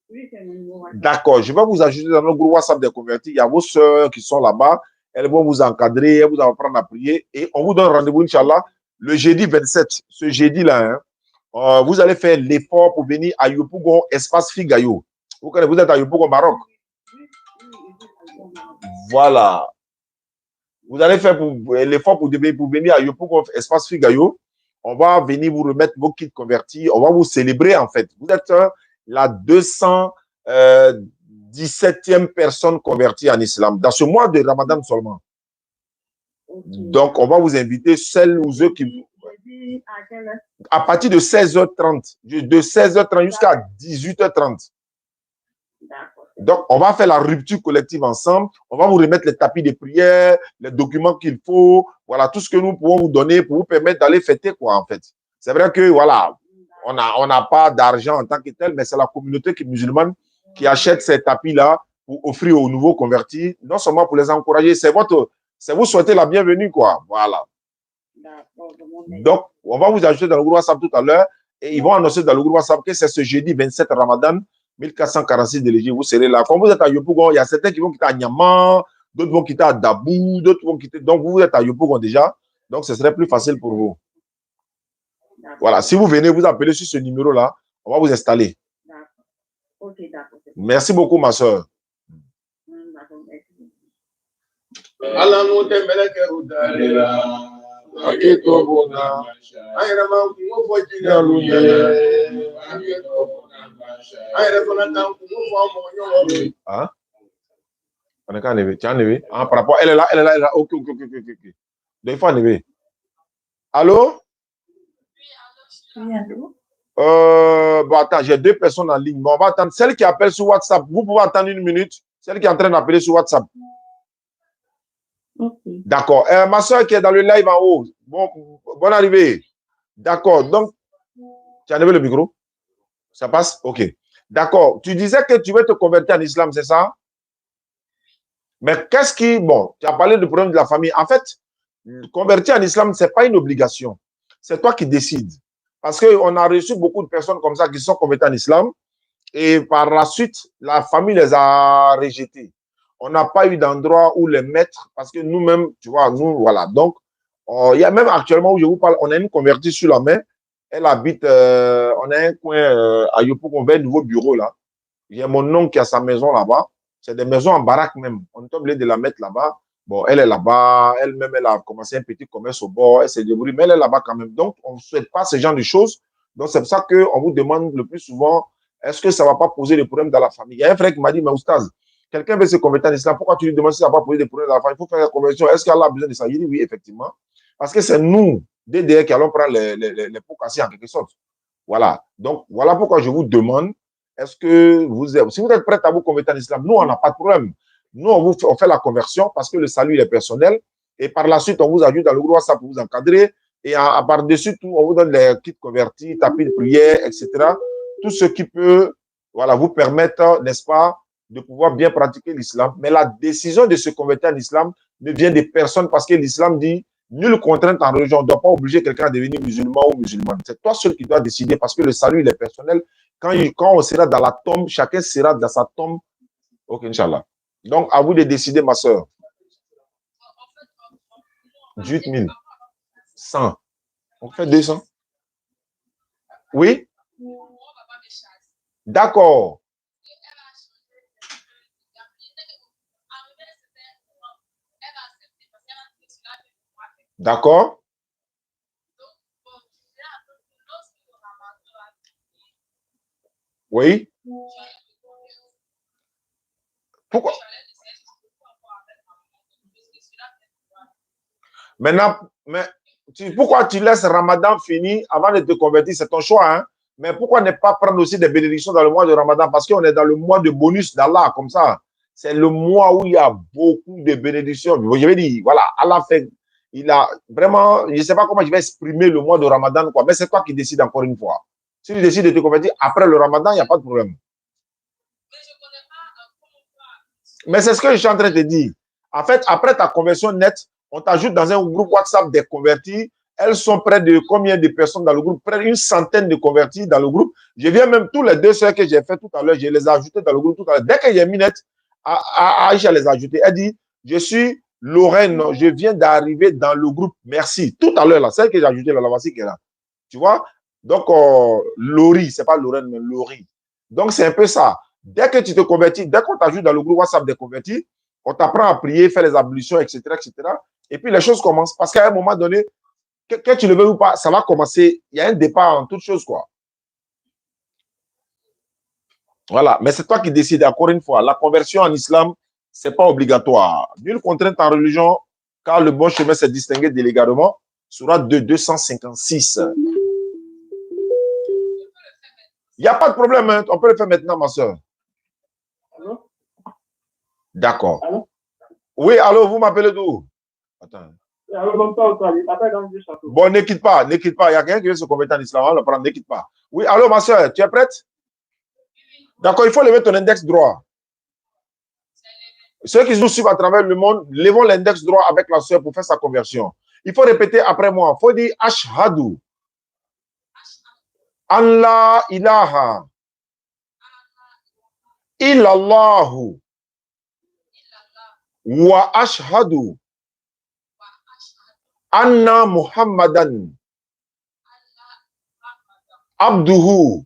Oui, c'est un numéro WhatsApp. D'accord, je vais vous ajouter dans notre groupe WhatsApp des convertis. Il y a vos soeurs qui sont là-bas. Elles vont vous encadrer, elles vous apprendre à prier. Et on vous donne rendez-vous, Inch'Allah, le jeudi 27. Ce jeudi-là, hein, vous allez faire l'effort pour venir à Yopougon, espace Figayo. Vous êtes à Yopougon, Maroc. Voilà. Vous allez faire l'effort pour venir à Yopougon, espace Figayo. On va venir vous remettre vos kits convertis. On va vous célébrer, en fait. Vous êtes la 217e personne convertie en islam, dans ce mois de Ramadan seulement. Donc, on va vous inviter, celles ou ceux qui... À partir de 16h30. De 16h30 jusqu'à 18h30. Donc, on va faire la rupture collective ensemble. On va vous remettre les tapis de prière, les documents qu'il faut. Voilà, tout ce que nous pouvons vous donner pour vous permettre d'aller fêter, quoi, en fait. C'est vrai que, voilà, on n'a pas d'argent en tant que tel, mais c'est la communauté musulmane qui achète ces tapis-là pour offrir aux nouveaux convertis, non seulement pour les encourager, c'est vous souhaiter la bienvenue, quoi. Voilà. Donc, on va vous ajouter dans le groupe WhatsApp tout à l'heure et ils vont annoncer dans le groupe WhatsApp que c'est ce jeudi 27 Ramadan, 1446 délégués, vous serez là. Quand vous êtes à Yopougon, il y a certains qui vont quitter à Niamey, d'autres vont quitter à Dabou, d'autres vont quitter. Donc, vous êtes à Yopougon déjà. Donc, ce serait plus facile pour vous. Voilà. Si vous venez, vous appelez sur ce numéro-là, on va vous installer. Ok, d'accord. Merci beaucoup, ma soeur. Hein? On est qu'à enlever. Tu as enlevé? Ah, par rapport, elle est là, elle est là, elle est là. Ok. Donc, il faut enlever. Allô? Bon, attends, j'ai 2 personnes en ligne. Bon, on va attendre. Celle qui appelle sur WhatsApp, vous pouvez attendre 1 minute. Celle qui est en train d'appeler sur WhatsApp. Okay. D'accord. Ma soeur qui est dans le live en haut. Bonne arrivée. D'accord. Donc, tu as enlevé le micro? Ça passe? Ok. D'accord. Tu disais que tu veux te convertir en islam, c'est ça? Mais qu'est-ce qui... Bon, tu as parlé du problème de la famille. En fait, convertir en islam, ce n'est pas une obligation. C'est toi qui décides. Parce qu'on a reçu beaucoup de personnes comme ça qui sont converties en islam et par la suite, la famille les a rejetés. On n'a pas eu d'endroit où les mettre parce que nous-mêmes, tu vois, nous, voilà. Donc, il y a même actuellement où je vous parle, on a une convertie sur la main. Elle habite, on a un coin à Yopougon, on a un nouveau bureau là. Il y a mon oncle qui a sa maison là-bas. C'est des maisons en baraque même. On est obligé de la mettre là-bas. Bon, elle est là-bas. Elle-même, elle a commencé un petit commerce au bord. Elle s'est débrouillée, mais elle est là-bas quand même. Donc, on ne souhaite pas ce genre de choses. Donc, c'est pour ça qu'on vous demande le plus souvent, est-ce que ça ne va pas poser des problèmes dans la famille? Il y a un frère qui m'a dit, mais Oustaz, quelqu'un veut se convertir en islam, pourquoi tu lui demandes si ça ne va pas poser des problèmes dans la famille? Il faut faire la conversion. Est-ce qu'Allah a besoin de ça? Il dit oui, effectivement. Parce que c'est nous, DDR, qui allons prendre les pots cassés en quelque sorte. Voilà. Donc, voilà pourquoi je vous demande, est-ce que si vous êtes prêts à vous convertir en islam, nous, on n'a pas de problème. Nous, on fait la conversion parce que le salut il est personnel. Et par la suite, on vous ajoute dans le groupe WhatsApp pour vous encadrer. Et par-dessus tout, on vous donne les kits convertis, tapis de prière, etc. Tout ce qui peut voilà, vous permettre, n'est-ce pas, de pouvoir bien pratiquer l'islam. Mais la décision de se convertir en islam ne vient des personnes parce que l'islam dit nulle contrainte en religion. On ne doit pas obliger quelqu'un à devenir musulman ou musulmane. C'est toi seul qui dois décider parce que le salut il est personnel. Quand on sera dans la tombe, chacun sera dans sa tombe. Ok, Inch'Allah. Donc, à vous de décider, ma soeur. 18 000. 100. On fait 200. Oui? D'accord. D'accord. Oui. Pourquoi? Maintenant, pourquoi tu laisses Ramadan fini avant de te convertir? C'est ton choix, hein? Mais pourquoi ne pas prendre aussi des bénédictions dans le mois de Ramadan? Parce qu'on est dans le mois de bonus d'Allah, comme ça. C'est le mois où il y a beaucoup de bénédictions. Je vais dire, voilà, Allah fait, il a vraiment, je ne sais pas comment je vais exprimer le mois de Ramadan, quoi, mais c'est toi qui décides encore une fois. Si tu décides de te convertir après le Ramadan, il n'y a pas de problème. Mais c'est ce que je suis en train de te dire. En fait, après ta conversion nette, on t'ajoute dans un groupe WhatsApp des convertis. Elles sont près de combien de personnes dans le groupe? Près d'une centaine de convertis dans le groupe. Je viens même tous les 2 soeurs que j'ai fait tout à l'heure, je les ai ajoutées dans le groupe tout à l'heure. Dès que j'ai mis net, Aïcha les a ajoutées. Elle dit, je suis Lorraine, je viens d'arriver dans le groupe. Merci. Tout à l'heure, là, celle que j'ai ajoutée, là, la voici qui est là. Tu vois? Donc, Laurie, c'est pas Lorraine, mais Laurie. Donc, c'est un peu ça. Dès que tu te convertis, dès qu'on t'ajoute dans le groupe WhatsApp des convertis, on t'apprend à prier, faire les ablutions, etc., etc. Et puis, les choses commencent. Parce qu'à un moment donné, que tu le veux ou pas, ça va commencer. Il y a un départ en toute chose, quoi. Voilà. Mais c'est toi qui décides, encore une fois. La conversion en islam, ce n'est pas obligatoire. Nulle contrainte en religion, car le bon chemin s'est distingué délégalement. Sourate 256. Il n'y a pas de problème, hein. On peut le faire maintenant, ma soeur. D'accord. Allô? Oui, allô, vous m'appelez d'où? Attends. Bon, ne quitte pas, ne quitte pas. Il y a quelqu'un qui veut se convertir en islam. On va le prendre, ne quitte pas. Oui, allô, ma soeur, tu es prête? D'accord, il faut lever ton index droit. Ceux qui nous suivent à travers le monde, levons l'index droit avec la soeur pour faire sa conversion. Il faut répéter après moi. Il faut dire Ashhadu. Allah ilaha. Illallahu. Wa ashhadu. Anna Muhammadan. Abduhu.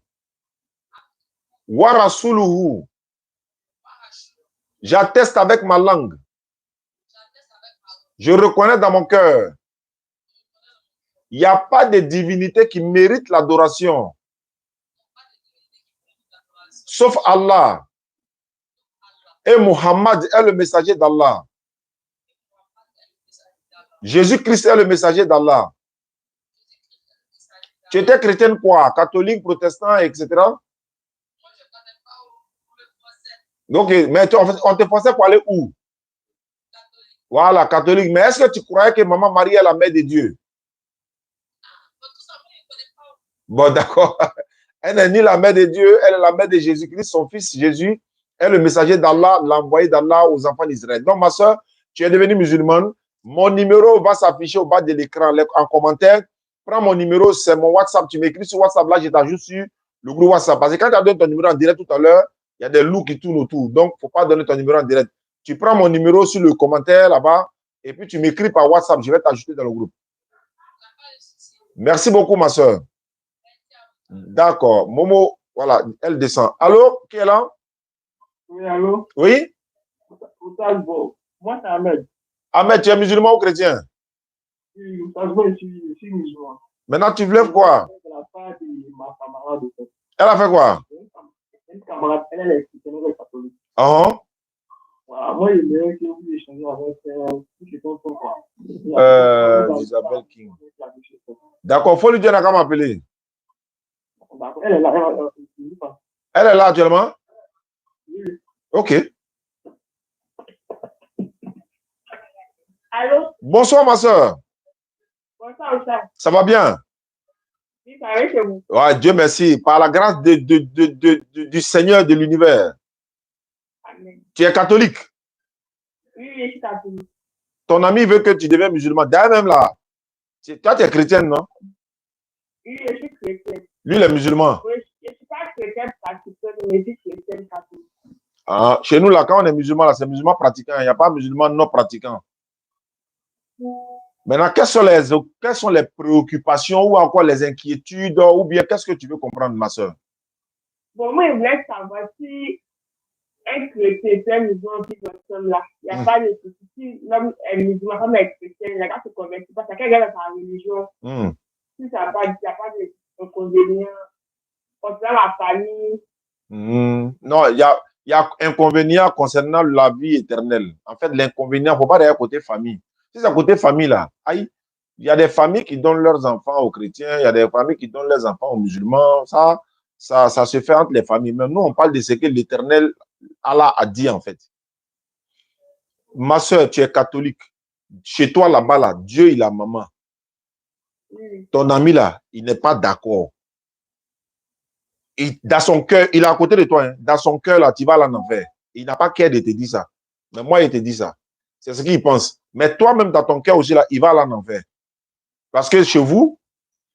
Wa rasuluhu. J'atteste avec ma langue. Je reconnais dans mon cœur. Il n'y a pas de divinité qui mérite l'adoration. Sauf Allah. Et Muhammad est le messager d'Allah. Jésus-Christ est le messager d'Allah. Tu étais chrétienne quoi? Catholique, protestant, etc. Donc, mais on te forçait pour aller où? Voilà, catholique. Mais est-ce que tu croyais que Maman Marie est la mère de Dieu? Bon, d'accord. Elle n'est ni la mère de Dieu, elle est la mère de Jésus-Christ. Son fils Jésus est le messager d'Allah, l'envoyé d'Allah aux enfants d'Israël. Donc, ma soeur, tu es devenue musulmane. Mon numéro va s'afficher au bas de l'écran en commentaire. Prends mon numéro, c'est mon WhatsApp. Tu m'écris sur WhatsApp. Là, je t'ajoute sur le groupe WhatsApp. Parce que quand tu as donné ton numéro en direct tout à l'heure, il y a des loups qui tournent autour. Donc, il ne faut pas donner ton numéro en direct. Tu prends mon numéro sur le commentaire là-bas et puis tu m'écris par WhatsApp. Je vais t'ajouter dans le groupe. Merci beaucoup, ma soeur. D'accord. Momo, voilà, elle descend. Allô, qui est là? Oui, allô? Oui? Moi, c'est Ahmed. Ahmed, tu es musulman ou chrétien? Oui, je suis musulman. Maintenant, tu lèves quoi? La part de ma camarade. Elle a fait quoi? Une camarade, elle est chrétienne, elle est catholique. Uh-huh. Voilà, moi, il est que vous échangez avec quoi. Isabelle King. D'accord, il faut lui dire à m'appeler. Elle est là, Elle est là actuellement? Oui. Ok. Allô? Bonsoir, ma soeur. Bonsoir, ça. Ça va bien? Oui, ça va chez vous. Ouais, Dieu merci. Par la grâce du Seigneur de l'univers. Amen. Tu es catholique? Oui, je suis catholique. Ton ami veut que tu deviennes musulman. D'ailleurs, même là, toi, tu es chrétienne, non? Oui, je suis chrétienne. Lui, il est musulman. Oui, je ne suis pas chrétienne pratiquante, mais je suis chrétienne catholique. Ah, chez nous, là, quand on est musulman, là, c'est musulman pratiquant. Il n'y a pas musulman non pratiquant. Maintenant, quelles sont les préoccupations ou encore les inquiétudes ou bien qu'est-ce que tu veux comprendre, ma soeur? Bon, moi, je voulais savoir si un chrétien musulman qui ressemble là, il n'y a pas de souci. Si l'homme est musulman, comme est chrétien, il n'a qu'à se convertir parce qu'il y a quelqu'un dans sa religion. Si ça n'a pas d'inconvénient, concernant la famille. Non, il y a inconvénient concernant la vie éternelle. En fait, l'inconvénient, il ne faut pas aller à côté famille. Si c'est à côté famille, là, il y a des familles qui donnent leurs enfants aux chrétiens, il y a des familles qui donnent leurs enfants aux musulmans. Ça se fait entre les familles. Mais nous, on parle de ce que l'Éternel, Allah a dit, en fait. Ma soeur, tu es catholique. Chez toi, là-bas, là, Dieu, il a maman. Ton ami, là, il n'est pas d'accord. Dans son cœur, il est à côté de toi. Hein. Dans son cœur, là, tu vas en enfer. Il n'a pas cœur de te dire ça. Mais moi, il te dit ça. C'est ce qu'il pense. Mais toi-même, dans ton cœur aussi, là, il va aller en enfer. Parce que chez vous,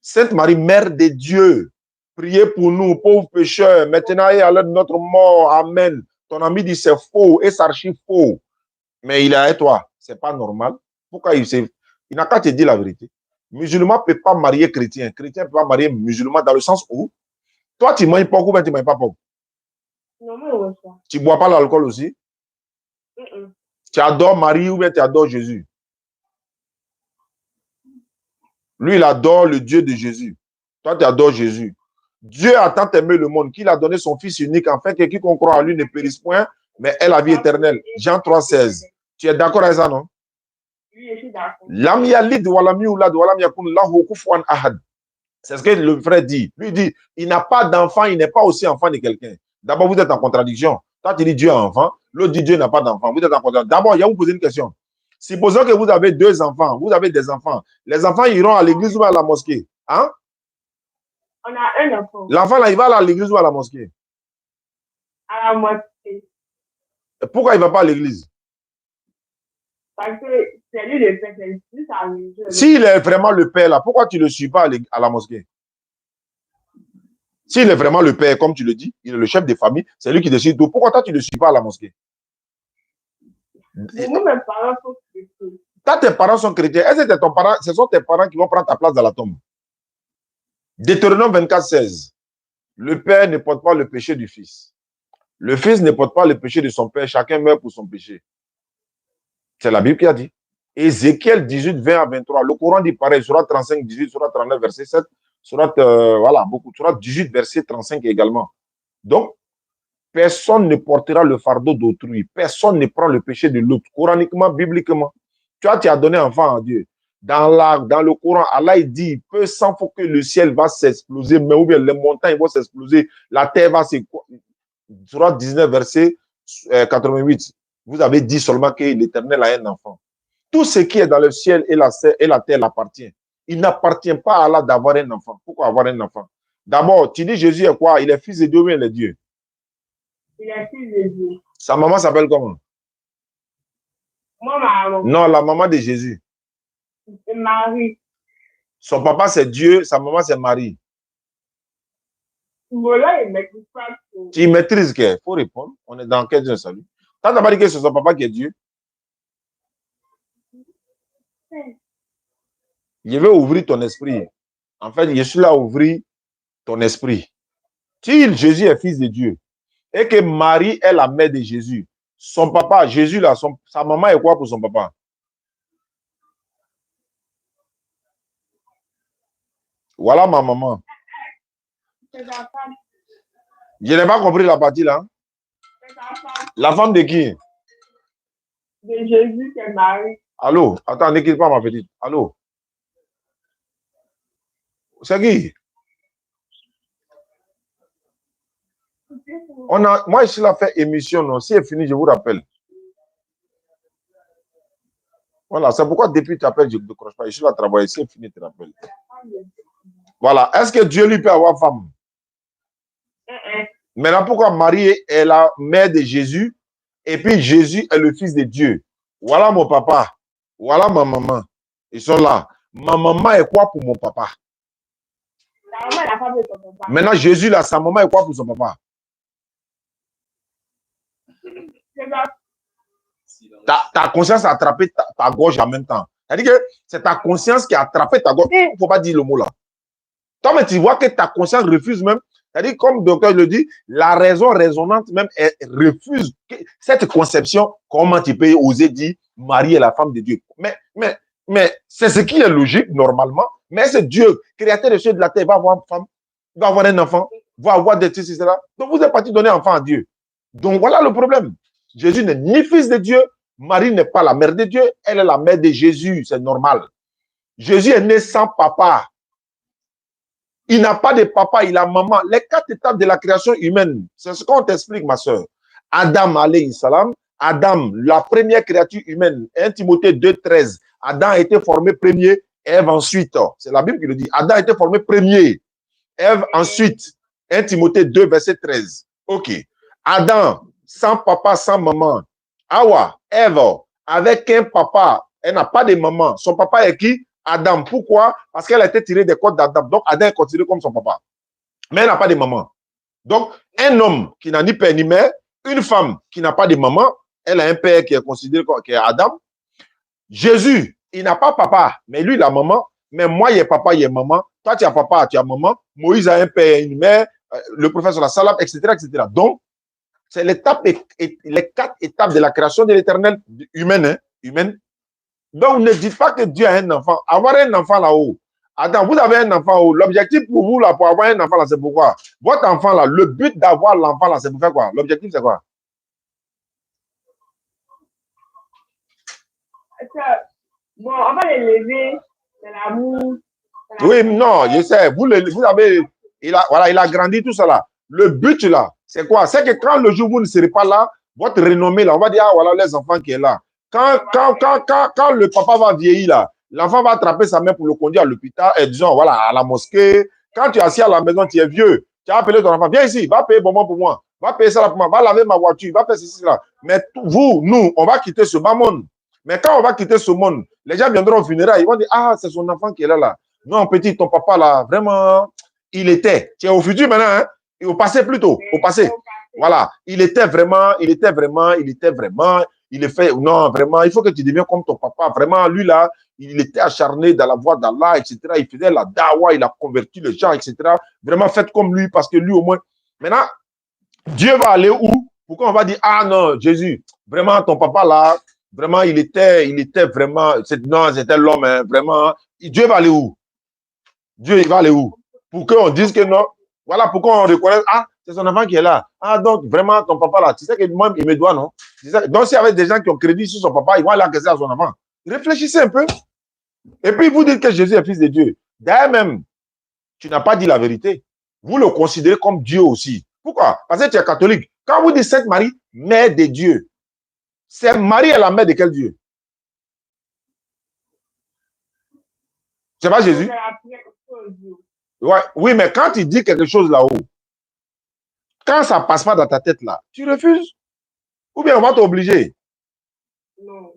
Sainte Marie, Mère de Dieu, priez pour nous, pauvres pécheurs, maintenant et à l'heure de notre mort. Amen. Ton ami dit c'est faux et c'est archi faux. Mais il est avec toi. C'est pas normal. Pourquoi il n'a qu'à te dire la vérité. Musulman ne peut pas marier chrétien. Chrétien ne peut pas marier musulman dans le sens où toi, tu manges pas ou bien tu ne manges pas. Non, moi, je vois. Tu ne bois pas l'alcool aussi? Tu adores Marie ou bien tu adores Jésus? Lui, il adore le Dieu de Jésus. Toi, tu adores Jésus. Dieu a tant aimé le monde qu'il a donné son Fils unique afin que quiconque croit en lui ne périsse point, mais ait la vie éternelle. Jean 3,16. Tu es d'accord avec ça, non? Oui, je suis d'accord. C'est ce que le frère dit. Lui dit, il n'a pas d'enfant, il n'est pas aussi enfant de quelqu'un. D'abord, vous êtes en contradiction. Toi, tu dis Dieu a un enfant. L'autre dit Dieu n'a pas d'enfant. Vous êtes en contradiction. D'abord, il y a vous poser une question. Supposons que vous avez 2 enfants. Vous avez des enfants. Les enfants iront à l'église ou à la mosquée. Hein? On a un enfant. L'enfant, là, il va à l'église ou à la mosquée? À la mosquée. Pourquoi il ne va pas à l'église? Parce que c'est lui le père, c'est lui sa religion. S'il est vraiment le père, là, pourquoi tu ne le suis pas à la mosquée? S'il est vraiment le père, comme tu le dis, il est le chef de famille, c'est lui qui décide tout. Pourquoi toi, tu ne le suis pas à la mosquée? Et nous, mes parents sont chrétiens. Toi, tes parents sont chrétiens. Est-ce que ce sont tes parents qui vont prendre ta place dans la tombe? Deutéronome 24:16. Le père ne porte pas le péché du fils. Le fils ne porte pas le péché de son père. Chacun meurt pour son péché. C'est la Bible qui a dit. Ézéchiel 18:20-23. Le Coran dit pareil. Surat 35:18, Surat 39, verset 7. Surat, voilà, beaucoup. Surat 18, verset 35 également. Donc, personne ne portera le fardeau d'autrui. Personne ne prend le péché de l'autre. Coraniquement, bibliquement. Tu as donné enfant à Dieu. Dans le Coran, Allah il dit, peu sans faut que le ciel va s'exploser, mais ou bien les montagnes vont s'exploser, la terre va s'exploser. Surat 19, verset 88. Vous avez dit seulement que l'Éternel a un enfant. Tout ce qui est dans le ciel et la terre l'appartient. Il n'appartient pas à Allah d'avoir un enfant. Pourquoi avoir un enfant? D'abord, tu dis Jésus est quoi? Il est fils de Dieu ou bien il est Dieu? Il est fils de Dieu. Sa maman s'appelle comment? Moi, maman. Non, la maman de Jésus. C'est Marie. Son papa c'est Dieu, sa maman c'est Marie. Voilà, il maîtrise pas. Tu maîtrises qu'il faut répondre. On est dans quel Dieu salut? Tu n'as pas dit que c'est son papa qui est Dieu? Je vais ouvrir ton esprit. En fait, je suis là à ouvrir ton esprit. Si Jésus est fils de Dieu et que Marie est la mère de Jésus, son papa, Jésus, là, sa maman est quoi pour son papa? Voilà ma maman. C'est sa femme. Je n'ai pas compris la partie là. C'est sa femme. La femme de qui? De Jésus, c'est Marie. Allô? Attends, n'écoute pas ma petite. Allô? C'est qui? Moi, ici, là, fait émission, non. Si c'est fini, je vous rappelle. Voilà, c'est pourquoi depuis tu appelles, je ne décroche pas. Je suis là à travailler. Si c'est fini, tu rappelles. Voilà. Est-ce que Dieu lui peut avoir femme? Maintenant, pourquoi Marie est la mère de Jésus et puis Jésus est le fils de Dieu? Voilà mon papa. Voilà ma maman. Ils sont là. Ma maman est quoi pour mon papa? Ta maman est la femme de ton papa. Maintenant, Jésus, là, sa maman est quoi pour son papa? Ta conscience a attrapé ta gorge en même temps. C'est-à-dire que c'est ta conscience qui a attrapé ta gorge. Il ne faut pas dire le mot là. Toi, mais tu vois que ta conscience refuse même. C'est-à-dire, comme le docteur le dit, la raison raisonnante même refuse cette conception. Comment tu peux oser dire Marie est la femme de Dieu? Mais c'est ce qui est logique normalement. Mais c'est Dieu, créateur des cieux et de la terre, va avoir une femme, va avoir un enfant, va avoir des trucs, etc. Donc vous êtes parti donner enfant à Dieu. Donc voilà le problème. Jésus n'est ni fils de Dieu, Marie n'est pas la mère de Dieu, elle est la mère de Jésus, c'est normal. Jésus est né sans papa. Il n'a pas de papa, il a maman. Les 4 étapes de la création humaine, c'est ce qu'on t'explique, ma soeur. Adam, alayhi salam, Adam, la première créature humaine, 1 Timothée 2:13. Adam a été formé premier, Ève ensuite. C'est la Bible qui le dit. Adam a été formé premier, Ève ensuite. 1 Timothée 2, verset 13. Ok. Adam, sans papa, sans maman. Hawa, Ève, avec un papa, elle n'a pas de maman. Son papa est qui? Adam. Pourquoi? Parce qu'elle a été tirée des côtes d'Adam. Donc, Adam est considéré comme son papa. Mais elle n'a pas de maman. Donc, un homme qui n'a ni père ni mère, une femme qui n'a pas de maman, elle a un père qui est considéré comme Adam. Jésus, il n'a pas papa, mais lui, il a maman. Mais moi, il y a papa, il y a maman. Toi, tu as papa, tu as maman. Moïse a un père et une mère. Le prophète sur la salam, etc., etc. Donc, c'est les 4 étapes de la création de l'éternel humaine. Hein, humaine. Donc, ne dites pas que Dieu a un enfant. Avoir un enfant là-haut. Attends, vous avez un enfant là-haut. L'objectif pour vous, là, pour avoir un enfant là, c'est pourquoi? Votre enfant là, le but d'avoir l'enfant là, c'est pour faire quoi? L'objectif, c'est quoi? Bon, on va l'élever. C'est l'amour. Oui, non, je sais. Vous avez, il a grandi tout ça là. Le but là, C'est quoi? C'est que quand le jour où vous ne serez pas là, votre renommée, là, on va dire, ah voilà les enfants qui est là. Quand le papa va vieillir, là, l'enfant va attraper sa main pour le conduire à l'hôpital, et disons, voilà, à la mosquée. Quand tu es assis à la maison, tu es vieux. Tu as appelé ton enfant, viens ici, va payer bonbon pour moi. Va payer ça là pour moi, va laver ma voiture, va faire ceci, là. Mais vous, nous, on va quitter ce bas monde. Mais quand on va quitter ce monde, les gens viendront au funérail, ils vont dire, ah, c'est son enfant qui est là, là. Non, petit, ton papa, là, vraiment, il était. Tu es au futur maintenant, hein? Et au passé plutôt, au passé. Voilà. Il est fait, non, vraiment, il faut que tu deviennes comme ton papa. Vraiment, lui, là, il était acharné dans la voie d'Allah, etc. Il faisait la dawa, il a converti les gens, etc. Vraiment, faites comme lui, parce que lui, au moins. Maintenant, Dieu va aller où? Pourquoi on va dire, ah non, Jésus, vraiment, ton papa, là, vraiment, il était vraiment, non, c'était l'homme, hein, vraiment. Dieu va aller où? Dieu, il va aller où? Pour qu'on dise que non. Voilà pourquoi on reconnaît, ah, c'est son enfant qui est là. Ah, donc, vraiment, ton papa là, tu sais que moi, il me doit, non? Donc, s'il y avait des gens qui ont crédit sur son papa, ils vont aller encaisser à son enfant. Réfléchissez un peu. Et puis, vous dites que Jésus est fils de Dieu. D'ailleurs, même, tu n'as pas dit la vérité. Vous le considérez comme Dieu aussi. Pourquoi? Parce que tu es catholique. Quand vous dites Sainte Marie, mère de Dieu, c'est Marie est la mère de quel Dieu? C'est pas Jésus? Ouais, oui, mais quand tu dis quelque chose là-haut, quand ça passe pas dans ta tête là, tu refuses. Ou bien on va t'obliger.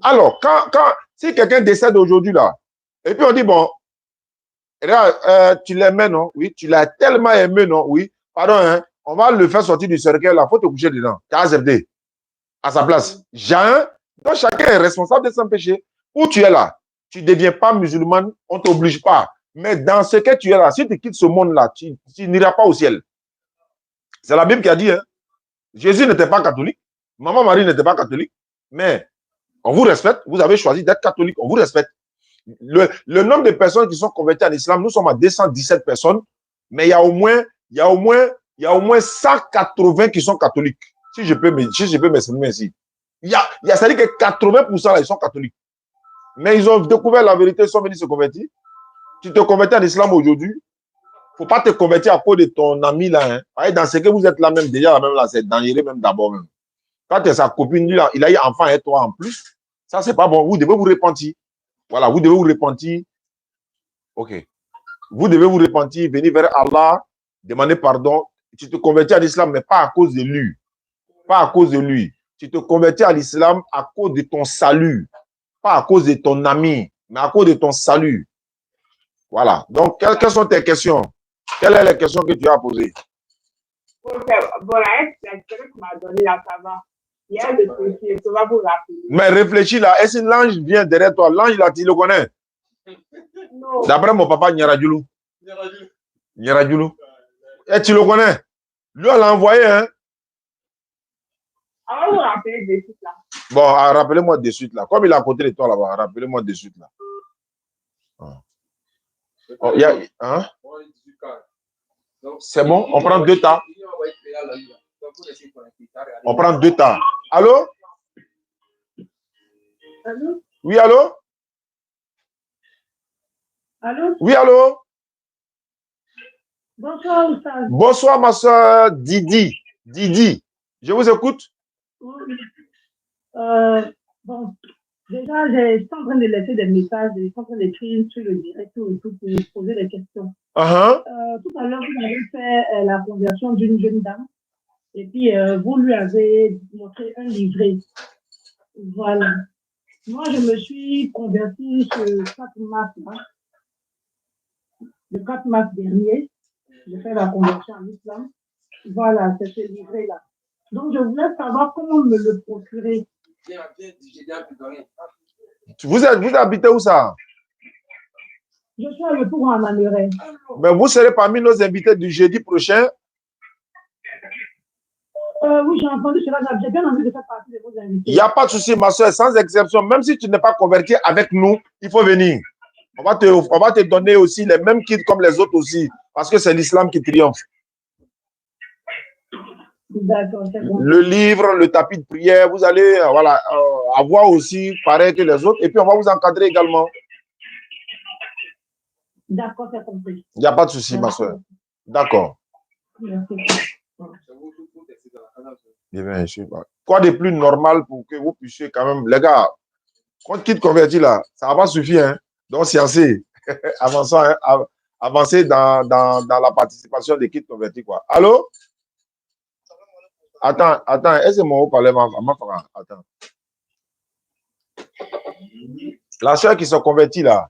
Alors, si quelqu'un décède aujourd'hui là, et puis on dit, bon, là, tu l'aimais, non? Oui, tu l'as tellement aimé, non? Oui, pardon, hein, on va le faire sortir du cercueil là, il faut te coucher dedans. Tu as accepté à sa place. Jean, donc chacun est responsable de son péché. Où tu es là, tu ne deviens pas musulman, on ne t'oblige pas. Mais dans ce que tu es là, si tu quittes ce monde-là, tu n'iras pas au ciel. C'est la Bible qui a dit, hein. Jésus n'était pas catholique, Maman Marie n'était pas catholique, mais on vous respecte, vous avez choisi d'être catholique, on vous respecte. Le nombre de personnes qui sont converties en islam, nous sommes à 217 personnes, mais il y a au moins 180 qui sont catholiques. Si je peux m'exprimer ainsi. C'est-à-dire que 80% là, ils sont catholiques. Mais ils ont découvert la vérité, ils sont venus se convertir. Tu te convertis en islam aujourd'hui, il ne faut pas te convertir à cause de ton ami là. Hein. Dans ce que vous êtes là même, déjà là même là, c'est dangereux même d'abord même. Quand tu es sa copine, lui, là, il a eu enfant et toi en plus, ça c'est pas bon. Vous devez vous repentir. Voilà, vous devez vous repentir. Ok. Vous devez vous repentir, venir vers Allah, demander pardon. Tu te convertis à l'islam, mais pas à cause de lui. Pas à cause de lui. Tu te convertis à l'islam à cause de ton salut. Pas à cause de ton ami, mais à cause de ton salut. Voilà. Donc, quelles sont tes questions? Quelles sont les questions que tu as posées? Bon, la question que tu m'as donnée là, ça va. Il y a le dossier, ça va vous rappeler. Mais réfléchis là, est-ce que l'ange vient derrière toi? L'ange là, tu le connais? Non. D'après mon papa, Nyaradjoulou. Nyaradjoulou. Et tu le connais? Lui, on l'a envoyé, hein? On va vous rappeler de suite là. Bon, rappelez-moi de suite là. Comme il est à côté de toi là-bas, rappelez-moi de suite là. Oh, hein? C'est bon, on prend 2 tas. On prend 2 tas. Allô? Allô? Oui, allô? Allô? Oui, allô? Bonsoir, Oustaz. Bonsoir, ma soeur Didi. Didi, je vous écoute. Oui. Bon, déjà, je suis en train de laisser des messages, je suis en train d'écrire sur le direct et tout pour poser des questions. Tout à l'heure, vous avez fait la conversion d'une jeune dame et puis vous lui avez montré un livret. Voilà. Moi, je me suis convertie ce 4 mars, hein. Le 4 mars dernier. J'ai fait la conversion en islam. Voilà, c'est ce livret-là. Donc, je voulais savoir comment me le procurer. Vous habitez où ça? Je suis à Le Tour en Amérique. Mais vous serez parmi nos invités du jeudi prochain. Oui, j'ai entendu cela. J'ai bien envie de faire partie de vos invités. Il n'y a pas de souci, ma soeur, sans exception. Même si tu n'es pas converti avec nous, il faut venir. On va te donner aussi les mêmes kits comme les autres aussi. Parce que c'est l'islam qui triomphe. D'accord, c'est bon. Le livre, le tapis de prière, vous allez avoir aussi pareil que les autres. Et puis, on va vous encadrer également. D'accord, c'est compris. Il n'y a pas de souci, ma soeur. D'accord. Merci. Bien, je sais pas. Quoi de plus normal pour que vous puissiez quand même, les gars, quand quitte converti là, ça va pas suffire, hein. Donc, c'est assez. Avançons, hein, avancez dans la participation des kits convertis, quoi. Allô? Attends, est-ce que mon haut-parleur m'a attends. La soeur qui se convertit là.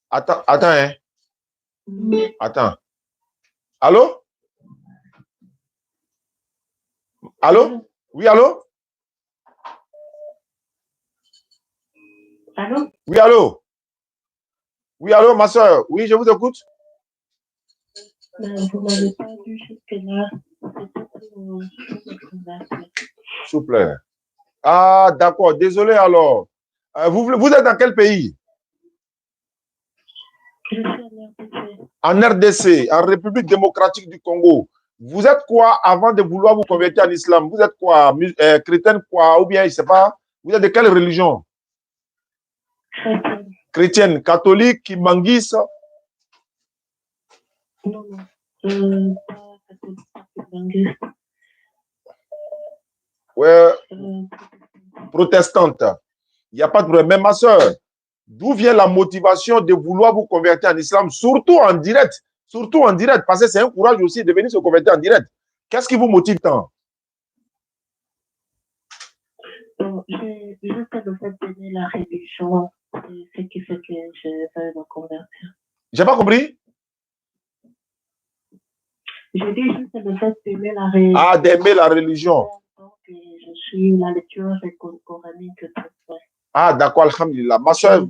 Attends, hein. Attends. Allô? Allô? Oui, allô? Allô? Oui, allô? Oui, allô, ma soeur? Oui, je vous écoute. Vous m'avez pas dit jusque-là. S'il vous plaît. Ah, d'accord. Désolé alors. Vous êtes dans quel pays? Je suis en RDC. En RDC, en République démocratique du Congo. Vous êtes quoi avant de vouloir vous convertir en islam? Vous êtes quoi? Chrétienne quoi? Ou bien, je ne sais pas. Vous êtes de quelle religion? Chrétienne. Chrétienne, catholique, kimbangiste? Non, non. Pas catholique, pas kimbangiste. Ouais, protestante. Il n'y a pas de problème. Mais ma soeur, d'où vient la motivation de vouloir vous convertir en islam, surtout en direct? Surtout en direct, parce que c'est un courage aussi de venir se convertir en direct. Qu'est-ce qui vous motive tant? J'ai juste le fait d'aimer la religion, c'est ce qui fait que je veux me convertir. J'ai pas compris? Je dis juste le fait d'aimer la religion. Ah, d'aimer la religion. Donc, je suis la lecture coranique. Ah, d'accord, alhamdulillah. Ma soeur,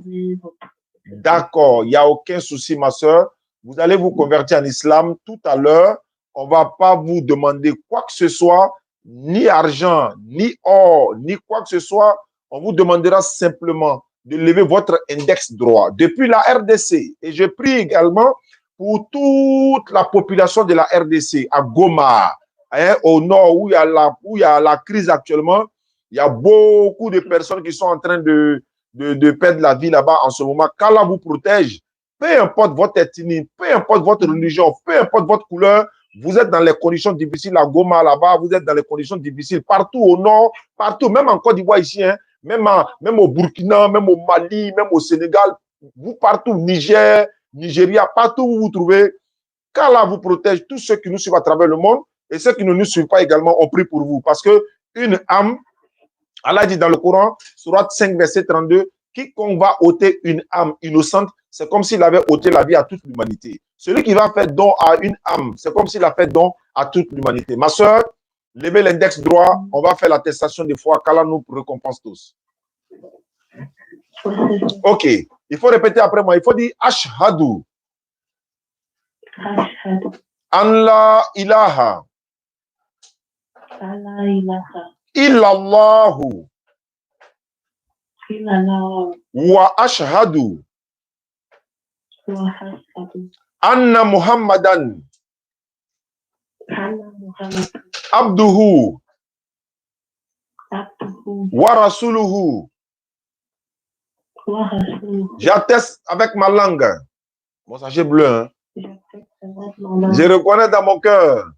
d'accord, il n'y a aucun souci, ma soeur. Vous allez vous convertir en islam tout à l'heure. On ne va pas vous demander quoi que ce soit, ni argent, ni or, ni quoi que ce soit. On vous demandera simplement de lever votre index droit depuis la RDC. Et je prie également pour toute la population de la RDC, à Goma, hein, au nord où il y a la crise actuellement. Il y a beaucoup de personnes qui sont en train de perdre la vie là-bas en ce moment. Qu'Allah vous protège, peu importe votre ethnie, peu importe votre religion, peu importe votre couleur, vous êtes dans les conditions difficiles à Goma là-bas, vous êtes dans les conditions difficiles partout au nord, partout, même en Côte d'Ivoire ici, hein, même au Burkina, même au Mali, même au Sénégal, vous partout, Niger, Nigeria, partout où vous vous trouvez, qu'Allah vous protège, tous ceux qui nous suivent à travers le monde et ceux qui ne nous suivent pas également, on prie pour vous. Parce que une âme, Allah dit dans le Coran, Sourate 5, verset 32, quiconque va ôter une âme innocente, c'est comme s'il avait ôté la vie à toute l'humanité. Celui qui va faire don à une âme, c'est comme s'il a fait don à toute l'humanité. Ma soeur, levez l'index droit, on va faire l'attestation de foi, qu'Allah nous récompense tous. Ok, il faut répéter après moi, il faut dire Ashhadu. Ashhadu. An la ilaha. Allah ilaha. Illallahu. Illallah. Wa ashhadu. Wa ashhadu. Anna Muhammadan. Anna Muhammad. Abduhu. Abduhu. Wa rasuluhu. Wa rasuluhu. J'atteste avec ma langue. Mon sachet bleu, hein. Je reconnais dans mon cœur.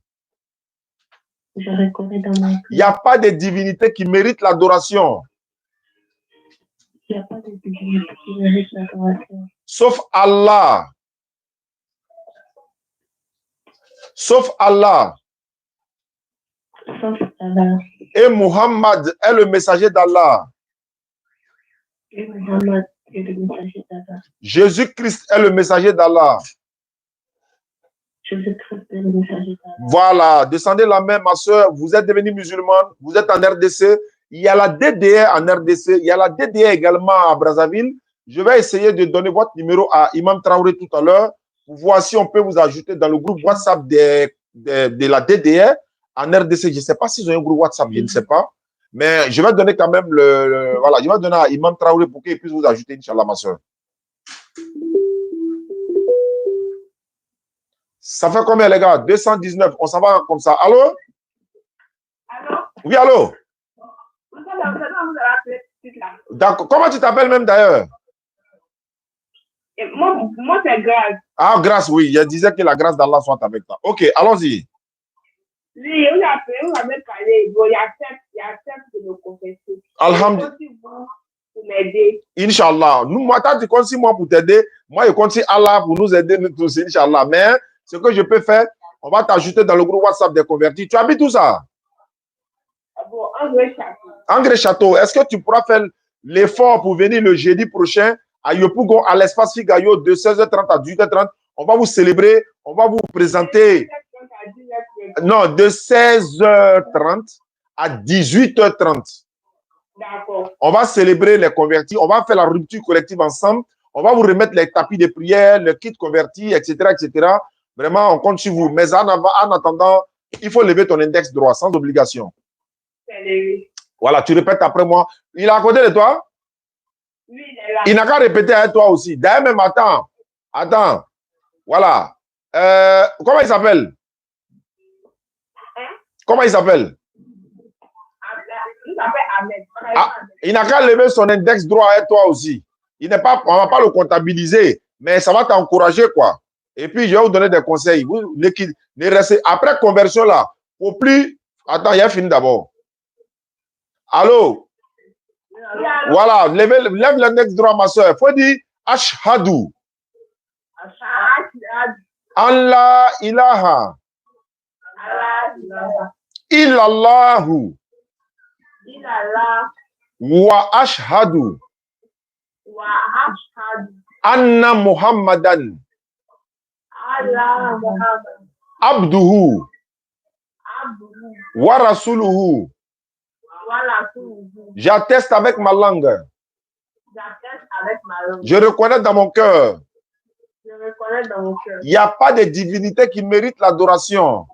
Je reconnais dans mon cœur. Il n'y a pas de divinité qui mérite l'adoration. Il n'y a pas de divinité qui mérite l'adoration. Sauf Allah. Sauf Allah. Sauf Allah. Et Muhammad est le messager d'Allah. Et Muhammad est le messager d'Allah. Jésus-Christ est le messager d'Allah. Jésus-Christ est le messager d'Allah. Voilà, descendez la main, ma soeur. Vous êtes devenue musulmane, vous êtes en RDC. Il y a la DDR en RDC, il y a la DDR également à Brazzaville. Je vais essayer de donner votre numéro à Imam Traoré tout à l'heure pour voir si on peut vous ajouter dans le groupe WhatsApp de la DDR en RDC. Je ne sais pas s'ils ont un groupe WhatsApp, je ne sais pas. Mais je vais donner quand même voilà, je vais donner à Imam Traoré pour qu'il puisse vous ajouter, Inch'Allah, ma soeur. Ça fait combien, les gars? 219. On s'en va comme ça. Allô? Allô? Oui, allô? D'accord. Comment tu t'appelles même d'ailleurs? Moi, c'est Grâce. Ah, Grâce, oui. Je disais que la grâce d'Allah soit avec toi. Ok, allons-y. Oui, on a même parlé. Bon, il y a sept de nos confessions. Alhamdulillah. Pour m'aider. Inch'Allah. Nous, moi, toi, tu comptes 6 mois pour t'aider. Moi, je compte sur Allah pour nous aider, nous tous, Inch'Allah. Mais ce que je peux faire, on va t'ajouter dans le groupe WhatsApp des convertis. Tu habites où ça? Bon, André Château. André Château, est-ce que tu pourras faire l'effort pour venir le jeudi prochain à Yopougon, à l'espace Figayo, de 16h30 à 18h30? On va vous célébrer, on va vous présenter. Non, de 16h30 à 18h30. D'accord. On va célébrer les convertis, on va faire la rupture collective ensemble, on va vous remettre les tapis de prière, le kit converti, etc., etc. Vraiment, on compte sur vous. Mais en attendant, il faut lever ton index droit sans obligation. Voilà, tu répètes après moi. Il est à côté de toi? Oui, il est là. Il n'a qu'à répéter avec toi aussi. D'ailleurs, même, attends. Voilà. Comment il s'appelle? Comment il s'appelle? Il s'appelle Ahmed. Ah, il n'a qu'à lever son index droit avec toi aussi. On ne va pas le comptabiliser, mais ça va t'encourager, quoi. Et puis, je vais vous donner des conseils. Vous ne restez, après conversion, là, au plus... Attends, il a fini d'abord. Allô? Voilà, lève l'index droit, ma soeur. Il faut dire Ashhadu. Allah ilaha. Illallahu. Wa ashhadu. Anna Muhammadan. Abduhu. Wa rasuluhu. J'atteste avec ma langue. Je reconnais dans mon cœur. Il n'y a pas de divinité qui mérite l'adoration.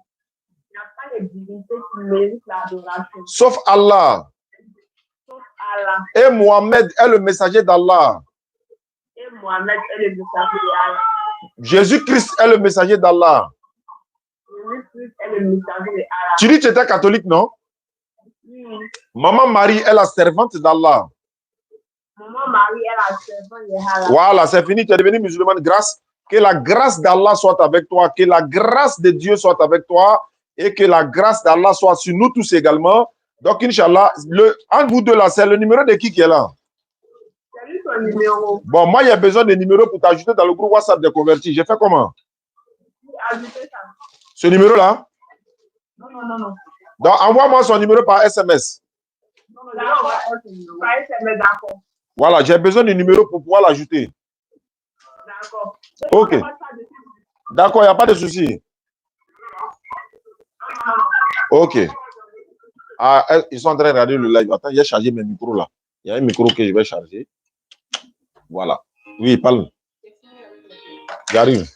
Sauf Allah. Et Mohammed est le messager d'Allah. Jésus-Christ est le messager d'Allah. Tu dis que tu étais catholique, non? Maman Marie est la servante d'Allah. Voilà, c'est fini, tu es devenu musulmane. Que la grâce d'Allah soit avec toi, que la grâce de Dieu soit avec toi et que la grâce d'Allah soit sur nous tous également. Donc, Inch'Allah, entre vous deux là, c'est le numéro de qui est là? Bon, moi, il y a besoin de numéros pour t'ajouter dans le groupe WhatsApp des convertis. J'ai fait comment? Ce numéro-là? Non. Donc, envoie-moi son numéro par SMS. Par SMS, d'accord. Voilà, j'ai besoin de numéro pour pouvoir l'ajouter. D'accord. Ok. D'accord, il n'y a pas de souci. Ok. Ah, ils sont en train de regarder le live. Attends, j'ai chargé mes micros là. Il y a un micro que je vais charger. Voilà. Oui, parle. J'arrive.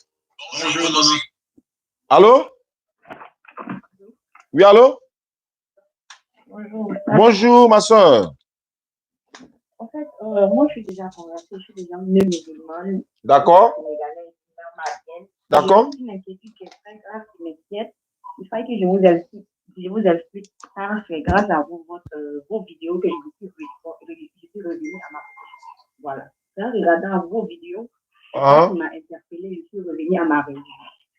Allô? Oui, allô? Bonjour, ma soeur. En fait, moi, je suis déjà convertie, je suis déjà musulmane. D'accord. D'accord. J'ai une inquiétude qui est très grave, qui m'inquiète. Il fallait que je vous explique ça. C'est grâce à vous, vos vidéos que je suis revenue à ma... Voilà. C'est en regardant vos vidéos, qui m'a interpellée, je suis revenue à ma religion.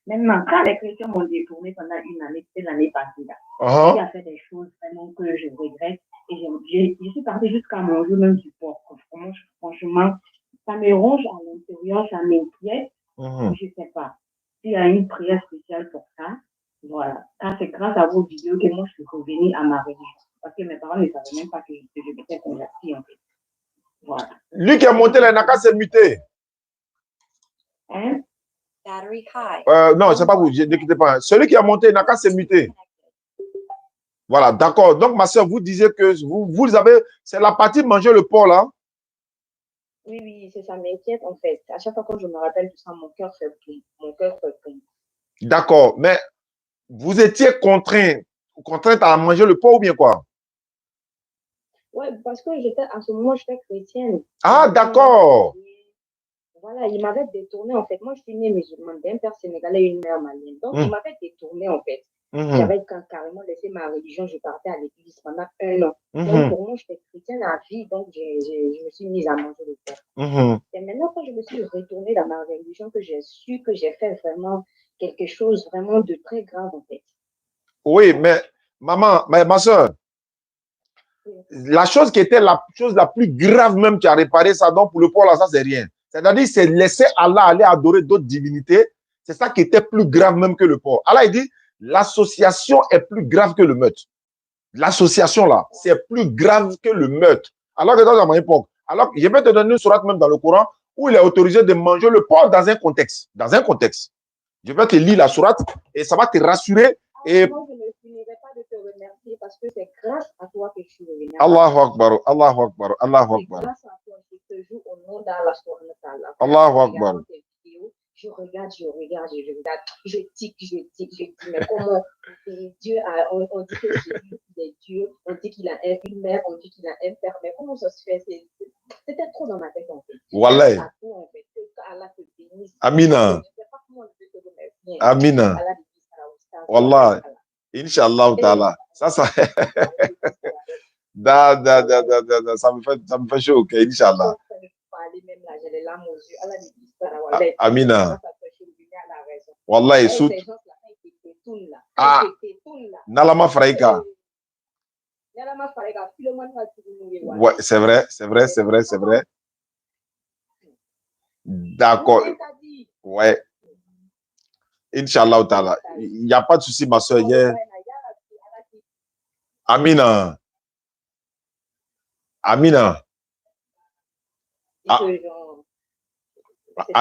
Maintenant, quand les chrétiens m'ont détourné pendant une année, c'était l'année passée là, j'ai fait des choses vraiment que je regrette. Et je suis partie jusqu'à manger même du porc. Franchement, ça me ronge à l'intérieur, ça m'inquiète. Je ne sais pas. S'il y a une prière spéciale pour ça, voilà. C'est grâce à vos vidéos que moi je suis revenue à ma religion. Parce que mes parents ne savaient même pas que je m'étais convertie en fait. Voilà. Lui qui a monté la Naka s'est muté. Hein? Battery high. Non, c'est pas vous, ne quittez pas. Celui qui a monté Naka s'est muté. Voilà, d'accord. Donc, ma soeur, vous disiez que vous avez, c'est la partie manger le porc là. Oui, c'est ça m'inquiète en fait. À chaque fois que je me rappelle tout ça, mon cœur fait pris. D'accord, mais vous étiez contrainte à manger le porc ou bien quoi? Oui, parce que à ce moment, j'étais chrétienne. Ah, d'accord. Voilà, il m'avait détourné en fait. Moi, je suis née musulmane, d'un père sénégalais et une mère malienne. Donc, il m'avait détourné en fait. J'avais carrément laissé ma religion, je partais à l'église pendant 1 an. Donc, pour moi, j'étais chrétienne à vie, donc je me suis mise à manger le porc. Et maintenant, quand je me suis retournée dans ma religion, que j'ai su que j'ai fait vraiment quelque chose vraiment de très grave en fait. Oui, mais maman, ma soeur, la chose qui était la chose la plus grave même qui a réparé ça, donc pour le Paul, là, ça, c'est rien. C'est-à-dire, c'est laisser Allah aller adorer d'autres divinités. C'est ça qui était plus grave même que le Paul. Allah, il dit, l'association est plus grave que le meurtre. L'association, là, c'est plus grave que le meurtre. Alors que dans mon époque, alors je vais te donner une sourate même dans le Coran où il est autorisé de manger le porc dans un contexte. Dans un contexte. Je vais te lire la sourate et ça va te rassurer. Et Moi, je ne finirai pas de te remercier parce que c'est grâce à toi que je suis revenu. Allahu Akbar, Allahu Akbar, Allahu C'est Akbar. grâce à toi que je te joue au nom d'Allah. Allahu Akbar. Je regarde, je tic, mais comment Dieu a, on dit que Jésus est Dieu, on dit qu'il a une mère, on dit qu'il a un père, mais comment ça se fait? C'était trop dans ma tête en fait. Wallahi. En fait, que Allah te bénisse. Amina. Je ne sais pas comment je vais te remercier. Amina. Allah te bénisse. Wallah. Inch'Allah ta'ala. Ça. Ça me fait chaud, ok, Inch'Allah. Amina. Wallah, sout. Ah. Nalama Fraika. Ouais, c'est vrai. D'accord. Ouais. Inch'Allah ta'ala. Il n'y a pas de souci, ma soeur. Amina. Amina. Ah.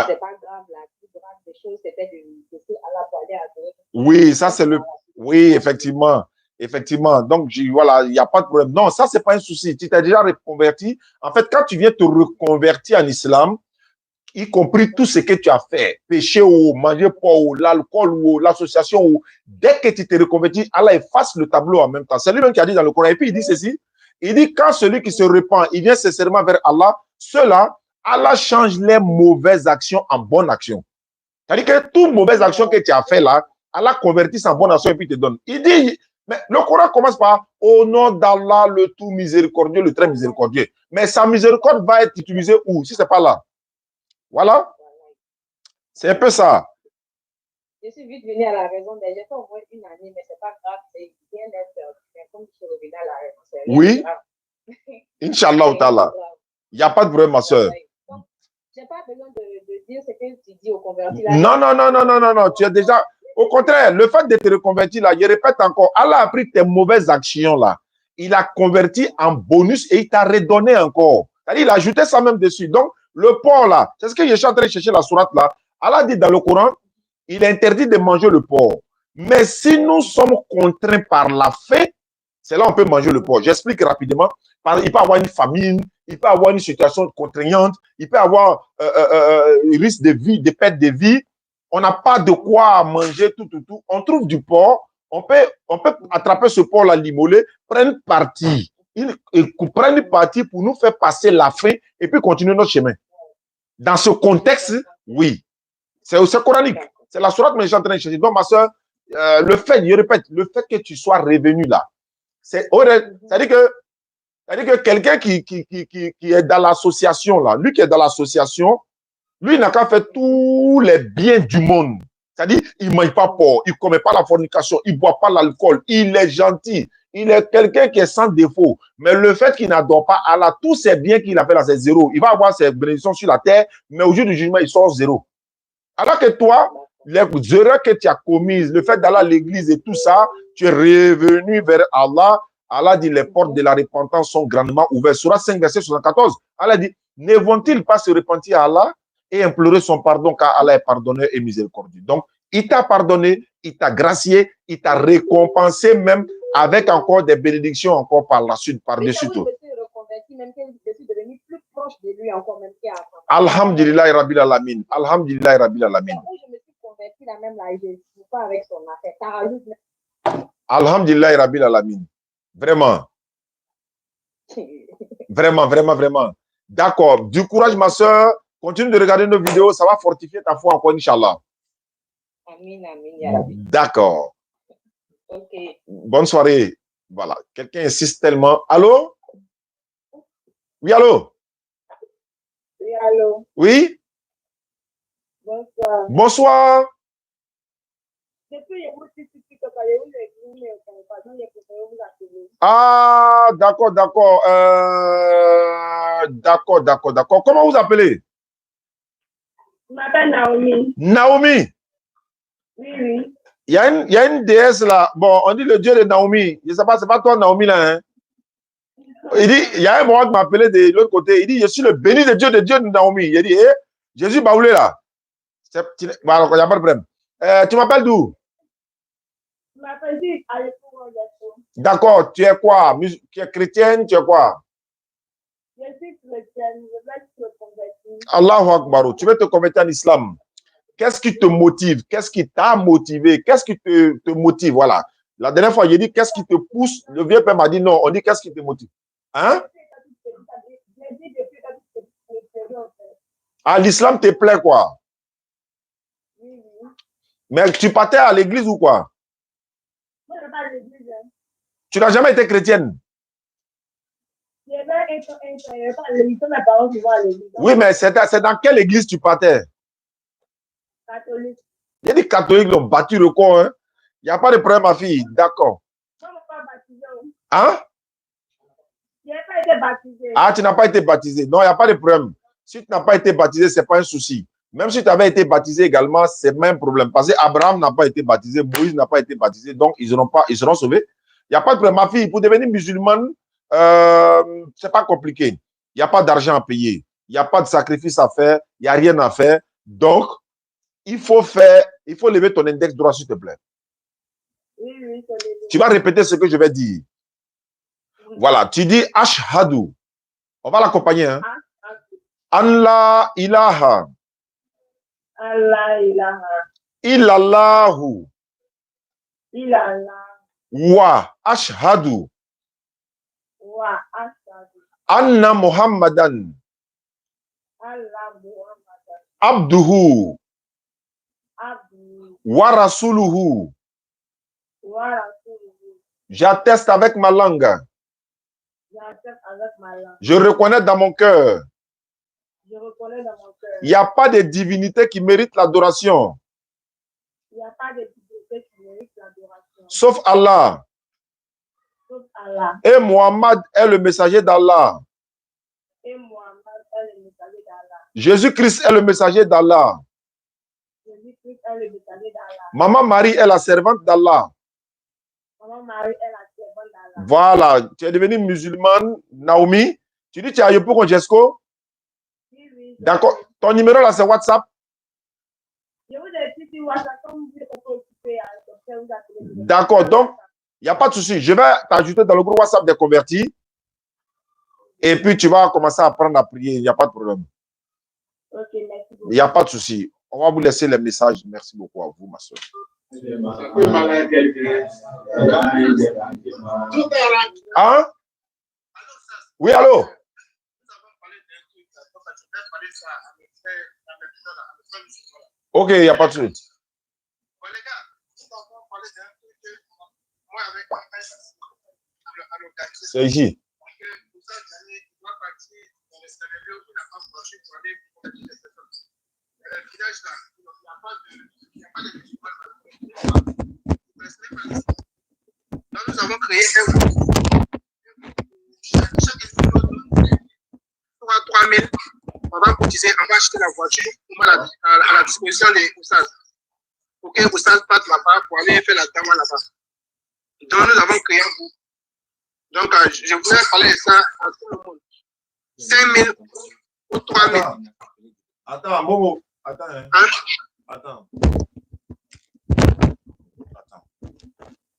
C'est pas grave, la plus grave des choses, c'était de laisser Allah pour aller adorer. Oui, ça c'est le. Oui, effectivement. Effectivement. Donc, voilà, il n'y a pas de problème. Non, ça, c'est pas un souci. Tu t'es déjà reconverti. En fait, quand tu viens te reconvertir en islam, y compris tout ce que tu as fait, péché ou manger porc ou l'alcool ou l'association, ou dès que tu t'es reconverti, Allah efface le tableau en même temps. C'est lui-même qui a dit dans le Coran. Et puis, il dit ceci. Il dit, quand celui qui se repent, il vient sincèrement vers Allah, ceux-là, Allah change les mauvaises actions en bonnes actions. C'est-à-dire que toute mauvaise action que tu as fait là, Allah convertit ça en bonne action et puis te donne. Il dit, mais le Coran commence par au nom d'Allah, le tout miséricordieux, le très miséricordieux. Mais sa miséricorde va être utilisée où? Si ce n'est pas là. Voilà. C'est un peu ça. Je suis vite venu à la raison. J'ai fait au moins une année, mais ce n'est pas grave. C'est bien d'être. Mais comme je suis revenu à la raison, oui. Inch'Allah ta'ala. Il n'y a pas de problème, ma soeur. Donc, je n'ai pas besoin de dire ce que tu dis au converti. Non. Tu es déjà. Au contraire, le fait de te reconvertir là, je répète encore, Allah a pris tes mauvaises actions là. Il a converti en bonus et il t'a redonné encore. C'est-à-dire, il a ajouté ça même dessus. Donc, le porc là, c'est ce que je suis en train de chercher la sourate là. Allah dit dans le Coran, il est interdit de manger le porc. Mais si nous sommes contraints par la faim, c'est là on peut manger le porc. J'explique rapidement. Il peut y avoir une famine, il peut y avoir une situation contraignante, il peut y avoir risque de vie, de perte de vie. On n'a pas de quoi manger tout. On trouve du porc. On peut attraper ce porc-là, l'immoler, prendre parti. Prendre une partie pour nous faire passer la faim et puis continuer notre chemin. Dans ce contexte, oui. C'est coranique. C'est la sourate que je suis en train de chercher. Donc, ma soeur, le fait, je répète, le fait que tu sois revenu là, c'est-à-dire que quelqu'un qui est dans l'association là, lui qui est dans l'association, lui n'a qu'à faire tous les biens du monde. C'est-à-dire, il ne mange pas porc, il ne commet pas la fornication, il ne boit pas l'alcool, il est gentil, il est quelqu'un qui est sans défaut. Mais le fait qu'il n'adore pas Allah, tous ces biens qu'il a fait là, c'est zéro. Il va avoir ses bénédictions sur la terre, mais au jour du jugement, il sort zéro. Alors que toi, les erreurs que tu as commises, le fait d'aller à l'église et tout ça, tu es revenu vers Allah. Allah dit, les portes de la repentance sont grandement ouvertes. Sourate 5, verset 74. Allah dit, ne vont-ils pas se repentir à Allah et implorer son pardon car Allah est pardonneur et miséricordieux. Donc, il t'a pardonné, il t'a gracié, il t'a récompensé même avec encore des bénédictions encore par la suite, par-dessus tout. Alhamdulillah Rabbil Alamin. Alhamdulillah Rabbil Alamin. Alhamdulillah Rabbil Alamin. Vraiment. Vraiment. D'accord. Du courage, ma soeur. Continue de regarder nos vidéos. Ça va fortifier ta foi encore, Inch'Allah. Amin. D'accord. Ok. Bonne soirée. Voilà. Quelqu'un insiste tellement. Allô? Oui, allô? Oui, allô? Oui? Bonsoir. Bonsoir. Depuis, il y a Ah, d'accord, d'accord. D'accord. Comment vous appelez? Je m'appelle Naomi. Naomi. Oui. Il y a une déesse là. Bon, on dit le dieu de Naomi. Je ne sais pas, c'est pas toi Naomi là. Hein? Il dit, il y a un moment qui m'appelait de l'autre côté. Il dit, je suis le béni de Dieu de Naomi. Il dit, Jésus Baoulé là. Il n'y a pas de problème. Tu m'appelles d'où? Je m'appelle Alexandre. D'accord, tu es quoi? Tu es chrétienne, tu es quoi? Je suis chrétienne, je vais te convertir. Allahu Akbar, tu veux te convertir en islam. Qu'est-ce qui te motive? Qu'est-ce qui t'a motivé? Qu'est-ce qui te motive? Voilà. La dernière fois, j'ai dit, qu'est-ce qui te pousse? Le vieux père m'a dit non. On dit, qu'est-ce qui te motive? Hein? Ah, l'islam te plaît, quoi? Oui. Mais tu partais à l'église ou quoi? Moi, je ne vais pas à l'église. Tu n'as jamais été chrétienne? Je vais être à l'église. Mes parents qui vont à l'église. Oui, mais c'est dans quelle église tu partais? Catholique. Il y a des catholiques qui l'ont battu le corps. Hein? Il n'y a pas de problème, ma fille. D'accord. Moi, je ne suis pas baptisée. Hein? Je n'ai pas été baptisée. Ah, tu n'as pas été baptisé. Non, il n'y a pas de problème. Si tu n'as pas été baptisé, ce n'est pas un souci. Même si tu avais été baptisé également, c'est le même problème. Parce qu'Abraham n'a pas été baptisé, Moïse n'a pas été baptisé, donc ils seront sauvés. Il n'y a pas de problème. Ma fille, pour devenir musulmane, ce n'est pas compliqué. Il n'y a pas d'argent à payer. Il n'y a pas de sacrifice à faire. Il n'y a rien à faire. Donc, il faut lever ton index droit, s'il te plaît. Oui. Tu vas répéter ce que je vais dire. Voilà, tu dis Ashhadu. On va l'accompagner. Hein? Allah ilaha. Allah ilaha. Illallahu. Illallah. Wa ashhadu. Wa ashhadu. Anna Muhammadan. Allah Muhammadan. Abduhu. Abdu. Wa rasuluhu. Wa rasuluhu. J'atteste avec ma langue. J'accepte avec ma langue. Je reconnais dans mon cœur. Je reconnais dans mon cœur. Il n'y a pas de divinité qui mérite l'adoration. Il n'y a pas de divinité qui mérite l'adoration. Sauf Allah. Sauf Allah. Et Muhammad est le messager d'Allah. Et Muhammad est le messager d'Allah. Jésus-Christ est le messager d'Allah. Jésus-Christ est le messager d'Allah. Maman Marie est la servante d'Allah. Maman Marie est la servante d'Allah. Voilà, tu es devenue musulmane, Naomi. Tu dis tu as eu pour Conjesco? Oui. D'accord. Ton numéro là, c'est WhatsApp? Je vous ai dit sur WhatsApp, comme vous êtes occupé à vous appeler. D'accord, donc, il n'y a pas de souci. Je vais t'ajouter dans le groupe WhatsApp des convertis. Et puis, tu vas commencer à apprendre à prier. Il n'y a pas de problème. Ok, merci beaucoup. Il n'y a pas de souci. On va vous laisser les messages. Merci beaucoup à vous, ma soeur. Hein? Oui, allô? Ok, il n'y a pas de souci. C'est ici. Nous avons créé un groupe. Chaque épisode, 3 000. On va cotiser, on va acheter la voiture pour mettre à la disposition des Oussas. Pour que Oussas parte là-bas pour aller faire la dama là-bas. Donc, nous avons créé un groupe. Donc, je voudrais parler de ça à tout le monde. 5 000 ou 3 000. Attends, Momo. Attends. Hein? Attends.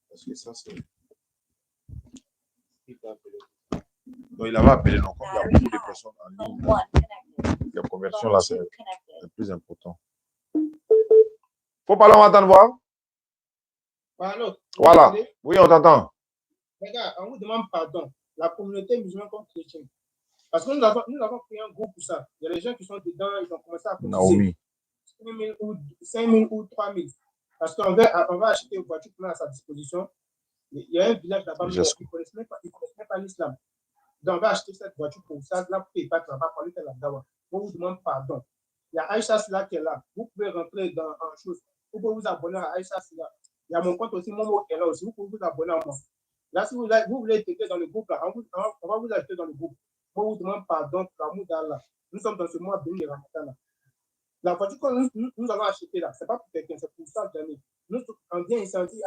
Parce que ça, c'est. Donc, il avait appelé, non, comme il y a beaucoup de personnes en ligne. Phone 1 connected. La conversion, Phone là, 2 c'est connected. le plus important. Faut parler, on m'entend voir? Allô? Voilà. Oui, on t'entend. Les gars, on vous demande pardon. La communauté musulmane comme chrétienne. Parce que nous avons créé un groupe pour ça. Il y a des gens qui sont dedans, ils ont commencé à Naomi. 5 000 ou 3 000. Parce qu'on va acheter une voiture pour mettre à sa disposition. Il y a un village là-bas, ils ne connaissent même pas l'islam. Donc, on va acheter cette voiture pour ça, là, pour qu'il pas là-bas, pour aller faire la dawa. On vous demande pardon. Il y a Aïcha Silla qui est là. Vous pouvez rentrer dans une chose. Vous pouvez vous abonner à Aïcha Silla. Il y a mon compte aussi, Momo qui est là aussi. Vous pouvez vous abonner à moi. Là, si vous voulez intégrer dans le groupe, là, on va vous ajouter dans le groupe. Moi, vous demande pardon pour l'amour d'Allah. Nous sommes dans ce mois béni de Ramadan. La voiture que nous allons acheter là, ce n'est pas pour quelqu'un, c'est pour ça d'année. Nous, on vient ici, on dit,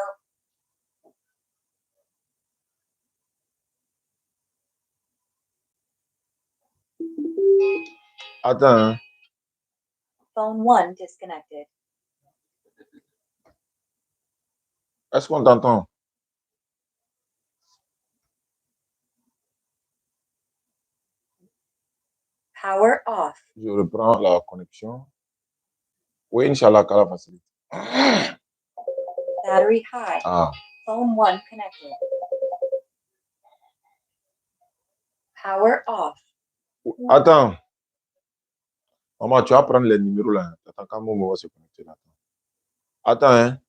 Attends. Hein. Phone 1 disconnected. Est-ce qu'on t'entend? Power off. Je reprends la connexion. Oui, Inch'Allah, qu'Allah facilite. Battery high. Ah. Phone 1 connected. Power off. Attends. Maman, tu vas prendre les numéros là. Attends, quand Momo va se connecter là. Attends, hein.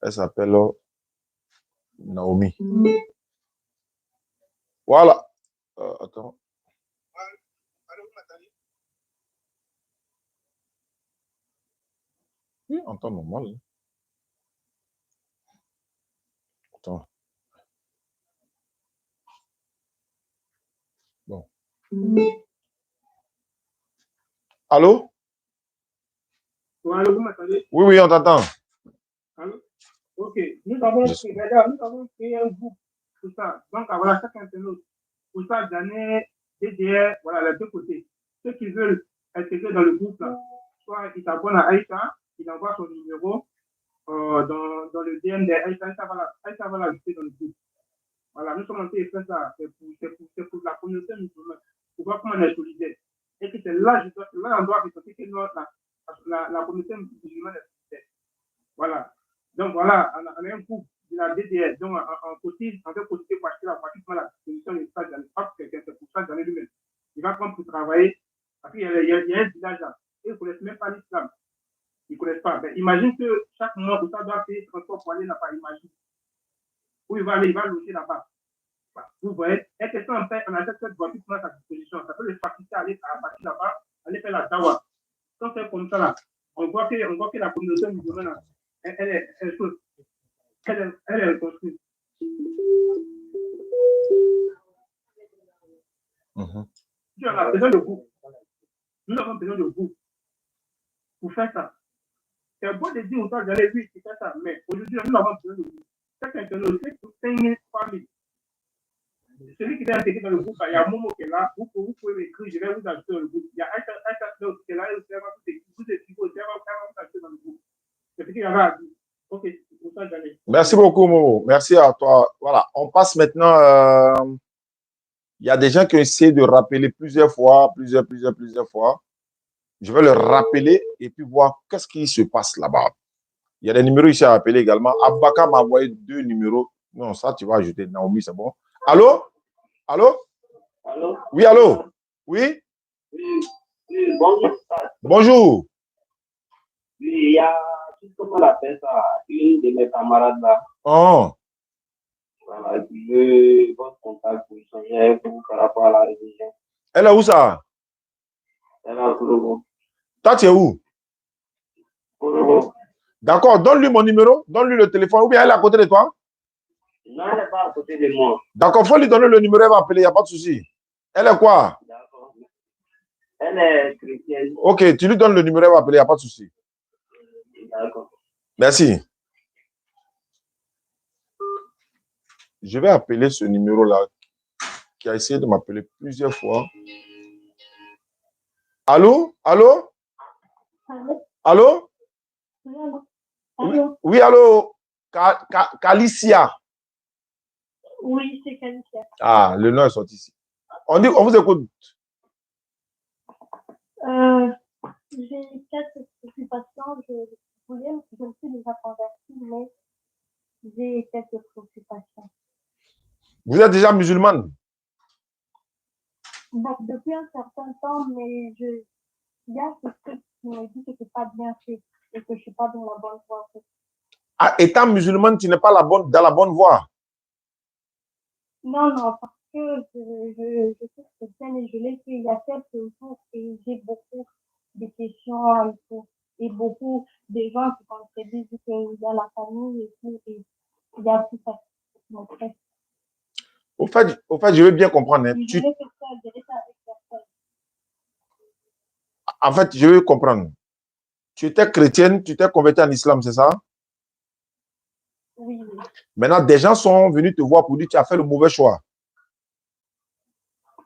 Elle s'appelle Naomi. Voilà. Attends. En temps normal. Attends. Bon. Allô? Allô, vous m'entendez? Oui, oui, on t'entend. Allô? Ok. Nous avons créé un groupe pour ça. Donc, voilà, chaque internaute. Pour ça, d'année, DDR, voilà, les deux côtés. Ceux qui veulent intégrer dans le groupe, là, soit ils s'abonnent à Aïcha, il envoie son numéro dans le DM de Aïcha, Aïcha va l'ajouter dans le groupe. Voilà, nous sommes en train de faire ça. C'est pour la communauté musulmane. Pour voir comment on est solidaire. Et que c'est là, on doit ressentir que la communauté musulmane est solidaire. Voilà. Donc voilà, on a un groupe de la DDR. Donc on cotise, on fait cotiser pour acheter la voiture pour la disposition de l'espace d'année. Pas quelqu'un, c'est pour ça d'année lui-même. Il va prendre pour travailler. Après, il y a un village là. Ils ne connaissent même pas l'islam. Ils ne connaissent pas. Mais imagine que chaque mois, tout ça doit payer transport pour aller là-bas. Imagine. Où il va aller, il va loger là-bas. Vous voyez, et que ça, on achète cette voiture pour à sa disposition. Ça peut les faciliter à aller à partir là-bas, aller faire la dawa. Quand c'est comme ça, là, on voit que la communauté musulmane, elle est construite. Tu as besoin de vous. Nous avons besoin de vous pour faire ça. C'est beau de dire aux gens d'aller oui, c'est ça, mais aujourd'hui, nous avons besoin de vous. C'est quelqu'un de 5 000 familles. Celui qui est intégré dans le groupe, il y a Momo qui est là, vous pouvez m'écrire, je vais vous ajouter dans le groupe. Il y a Aïcha qui est là, vous écrivez, vous ajouter dans le groupe. C'est ce qu'il y avait à dire. Ok, pour ça, j'allais. Merci beaucoup, Momo. Merci à toi. Voilà, on passe maintenant. Il y a des gens qui ont essayé de rappeler plusieurs fois. Je vais le rappeler et puis voir qu'est-ce qui se passe là-bas. Il y a des numéros ici à appeler également. Abaka m'a envoyé 2 numéros. Non, ça, tu vas ajouter. Naomi, c'est bon. Allô? Allô? Allô? Oui, allô? Oui? Oui, bonjour. Bonjour. Oui, il y a, comment on appelle ça, une de mes camarades là. Oh. Voilà, qui veut votre contact pour échanger avec vous par rapport à la religion. Elle est où ça? Elle est à Kourobo. Toi, tu es où? Kourobo. D'accord, donne-lui mon numéro, donne-lui le téléphone, ou bien elle est à côté de toi? Non, elle n'est pas à côté de moi. D'accord, il faut lui donner le numéro, elle va appeler, il n'y a pas de souci. Elle est quoi? D'accord. Elle est chrétienne. Ok, tu lui donnes le numéro, elle va appeler, il n'y a pas de souci. D'accord. Merci. Je vais appeler ce numéro-là qui a essayé de m'appeler plusieurs fois. Allô? Allô? Allô? Allô? Oui, allô? Calicia. Oui, c'est Calicia. Ah, le nom est sorti ici. On vous écoute. J'ai 4 préoccupations. Je me suis déjà convertie, mais j'ai quelques préoccupations. Vous êtes déjà musulmane? Bon, depuis un certain temps, mais il y a ce truc qui me dit que c'est pas bien fait et que je suis pas dans la bonne voie. Ah, étant musulmane, tu n'es pas dans la bonne voie. Non, non, parce que je suis chrétienne et je l'ai fait il y a quelques jours et j'ai beaucoup de questions et tout. Et beaucoup de gens qui contribuent vu qu'il y a la famille et tout. Et il y a tout ça. Donc, bref. Au fait, je veux bien comprendre. Hein. Et je l'ai fait seule, je l'ai fait avec personne. En fait, je veux comprendre. Tu étais chrétienne, tu t'es convertie en islam, c'est ça? Oui, oui. Maintenant, des gens sont venus te voir pour dire que tu as fait le mauvais choix.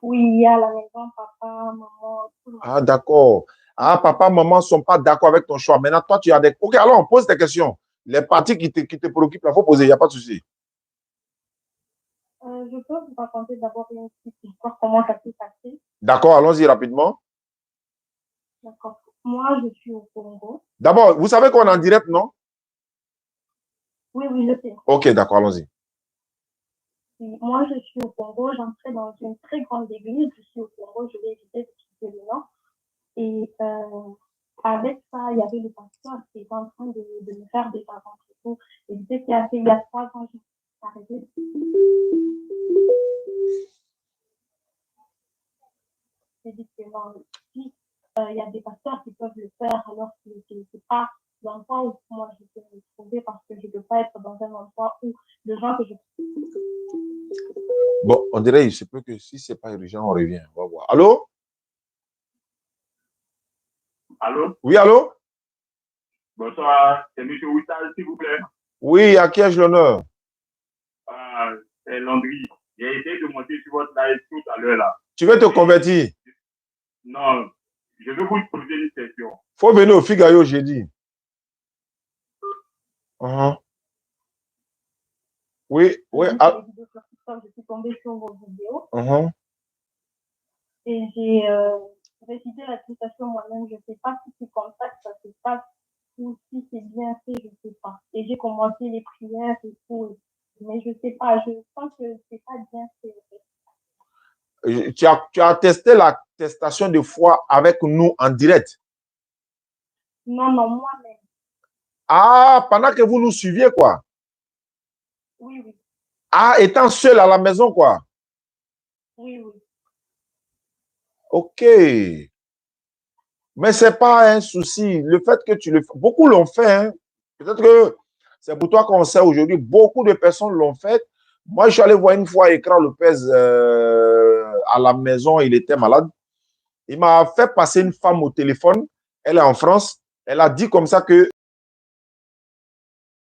Oui, il y a la maison, papa, maman, tout le monde. Ah, d'accord. Ah, papa, maman ne sont pas d'accord avec ton choix. Maintenant, toi, tu as des... Ok, alors, on pose des questions. Les parties qui te préoccupent, il faut poser, il n'y a pas de souci. Je peux vous raconter d'abord une petite histoire, comment ça s'est passé. D'accord, allons-y rapidement. D'accord. Moi, je suis au Congo. D'abord, vous savez qu'on est en direct, non? Oui, oui, je sais. Ok, d'accord, allons-y. Moi, je suis au Congo, j'entrais dans une très grande église, je suis au Congo, je vais éviter de quitter le Nord. Et avec ça, il y avait le pasteur qui était en train de me faire des avances et tout. Et il disait qu'il y a fait il y a 3 ans, j'ai arrêté. J'ai dit que non, si il y a des pasteurs qui peuvent le faire, alors que c'est pas l'endroit où moi je peux me trouver parce que je ne peux pas être dans un endroit où les gens que je... Bon, on dirait, il se peut que si ce n'est pas urgent, on revient. On va voir. Allô? Allô? Oui, allô? Bonsoir, c'est M. Woutal, s'il vous plaît. Oui, à qui ai-je l'honneur? C'est Landry. J'ai essayé de monter sur votre live tout à l'heure là. Tu veux te convertir? Non, je veux vous poser une question. Faut venir au Figaro jeudi. Oui, oui. Je suis tombée sur vos vidéos. Et j'ai récité la citation moi-même. Je ne sais pas si c'est comme ça que ça se passe ou si c'est bien fait, je ne sais pas. Et j'ai commencé les prières et tout. Mais je ne sais pas, je sens que ce n'est pas bien fait. Tu as testé l'attestation de foi avec nous en direct? Non, non, moi-même. Ah, pendant que vous nous suiviez, quoi? Oui, oui. Ah, étant seul à la maison, quoi? Oui, oui. Ok. Mais ce n'est pas un souci. Le fait que tu le fais, beaucoup l'ont fait. Hein. Peut-être que c'est pour toi qu'on sait aujourd'hui. Beaucoup de personnes l'ont fait. Moi, je suis allé voir une fois Écran Lopez à la maison. Il était malade. Il m'a fait passer une femme au téléphone. Elle est en France. Elle a dit comme ça que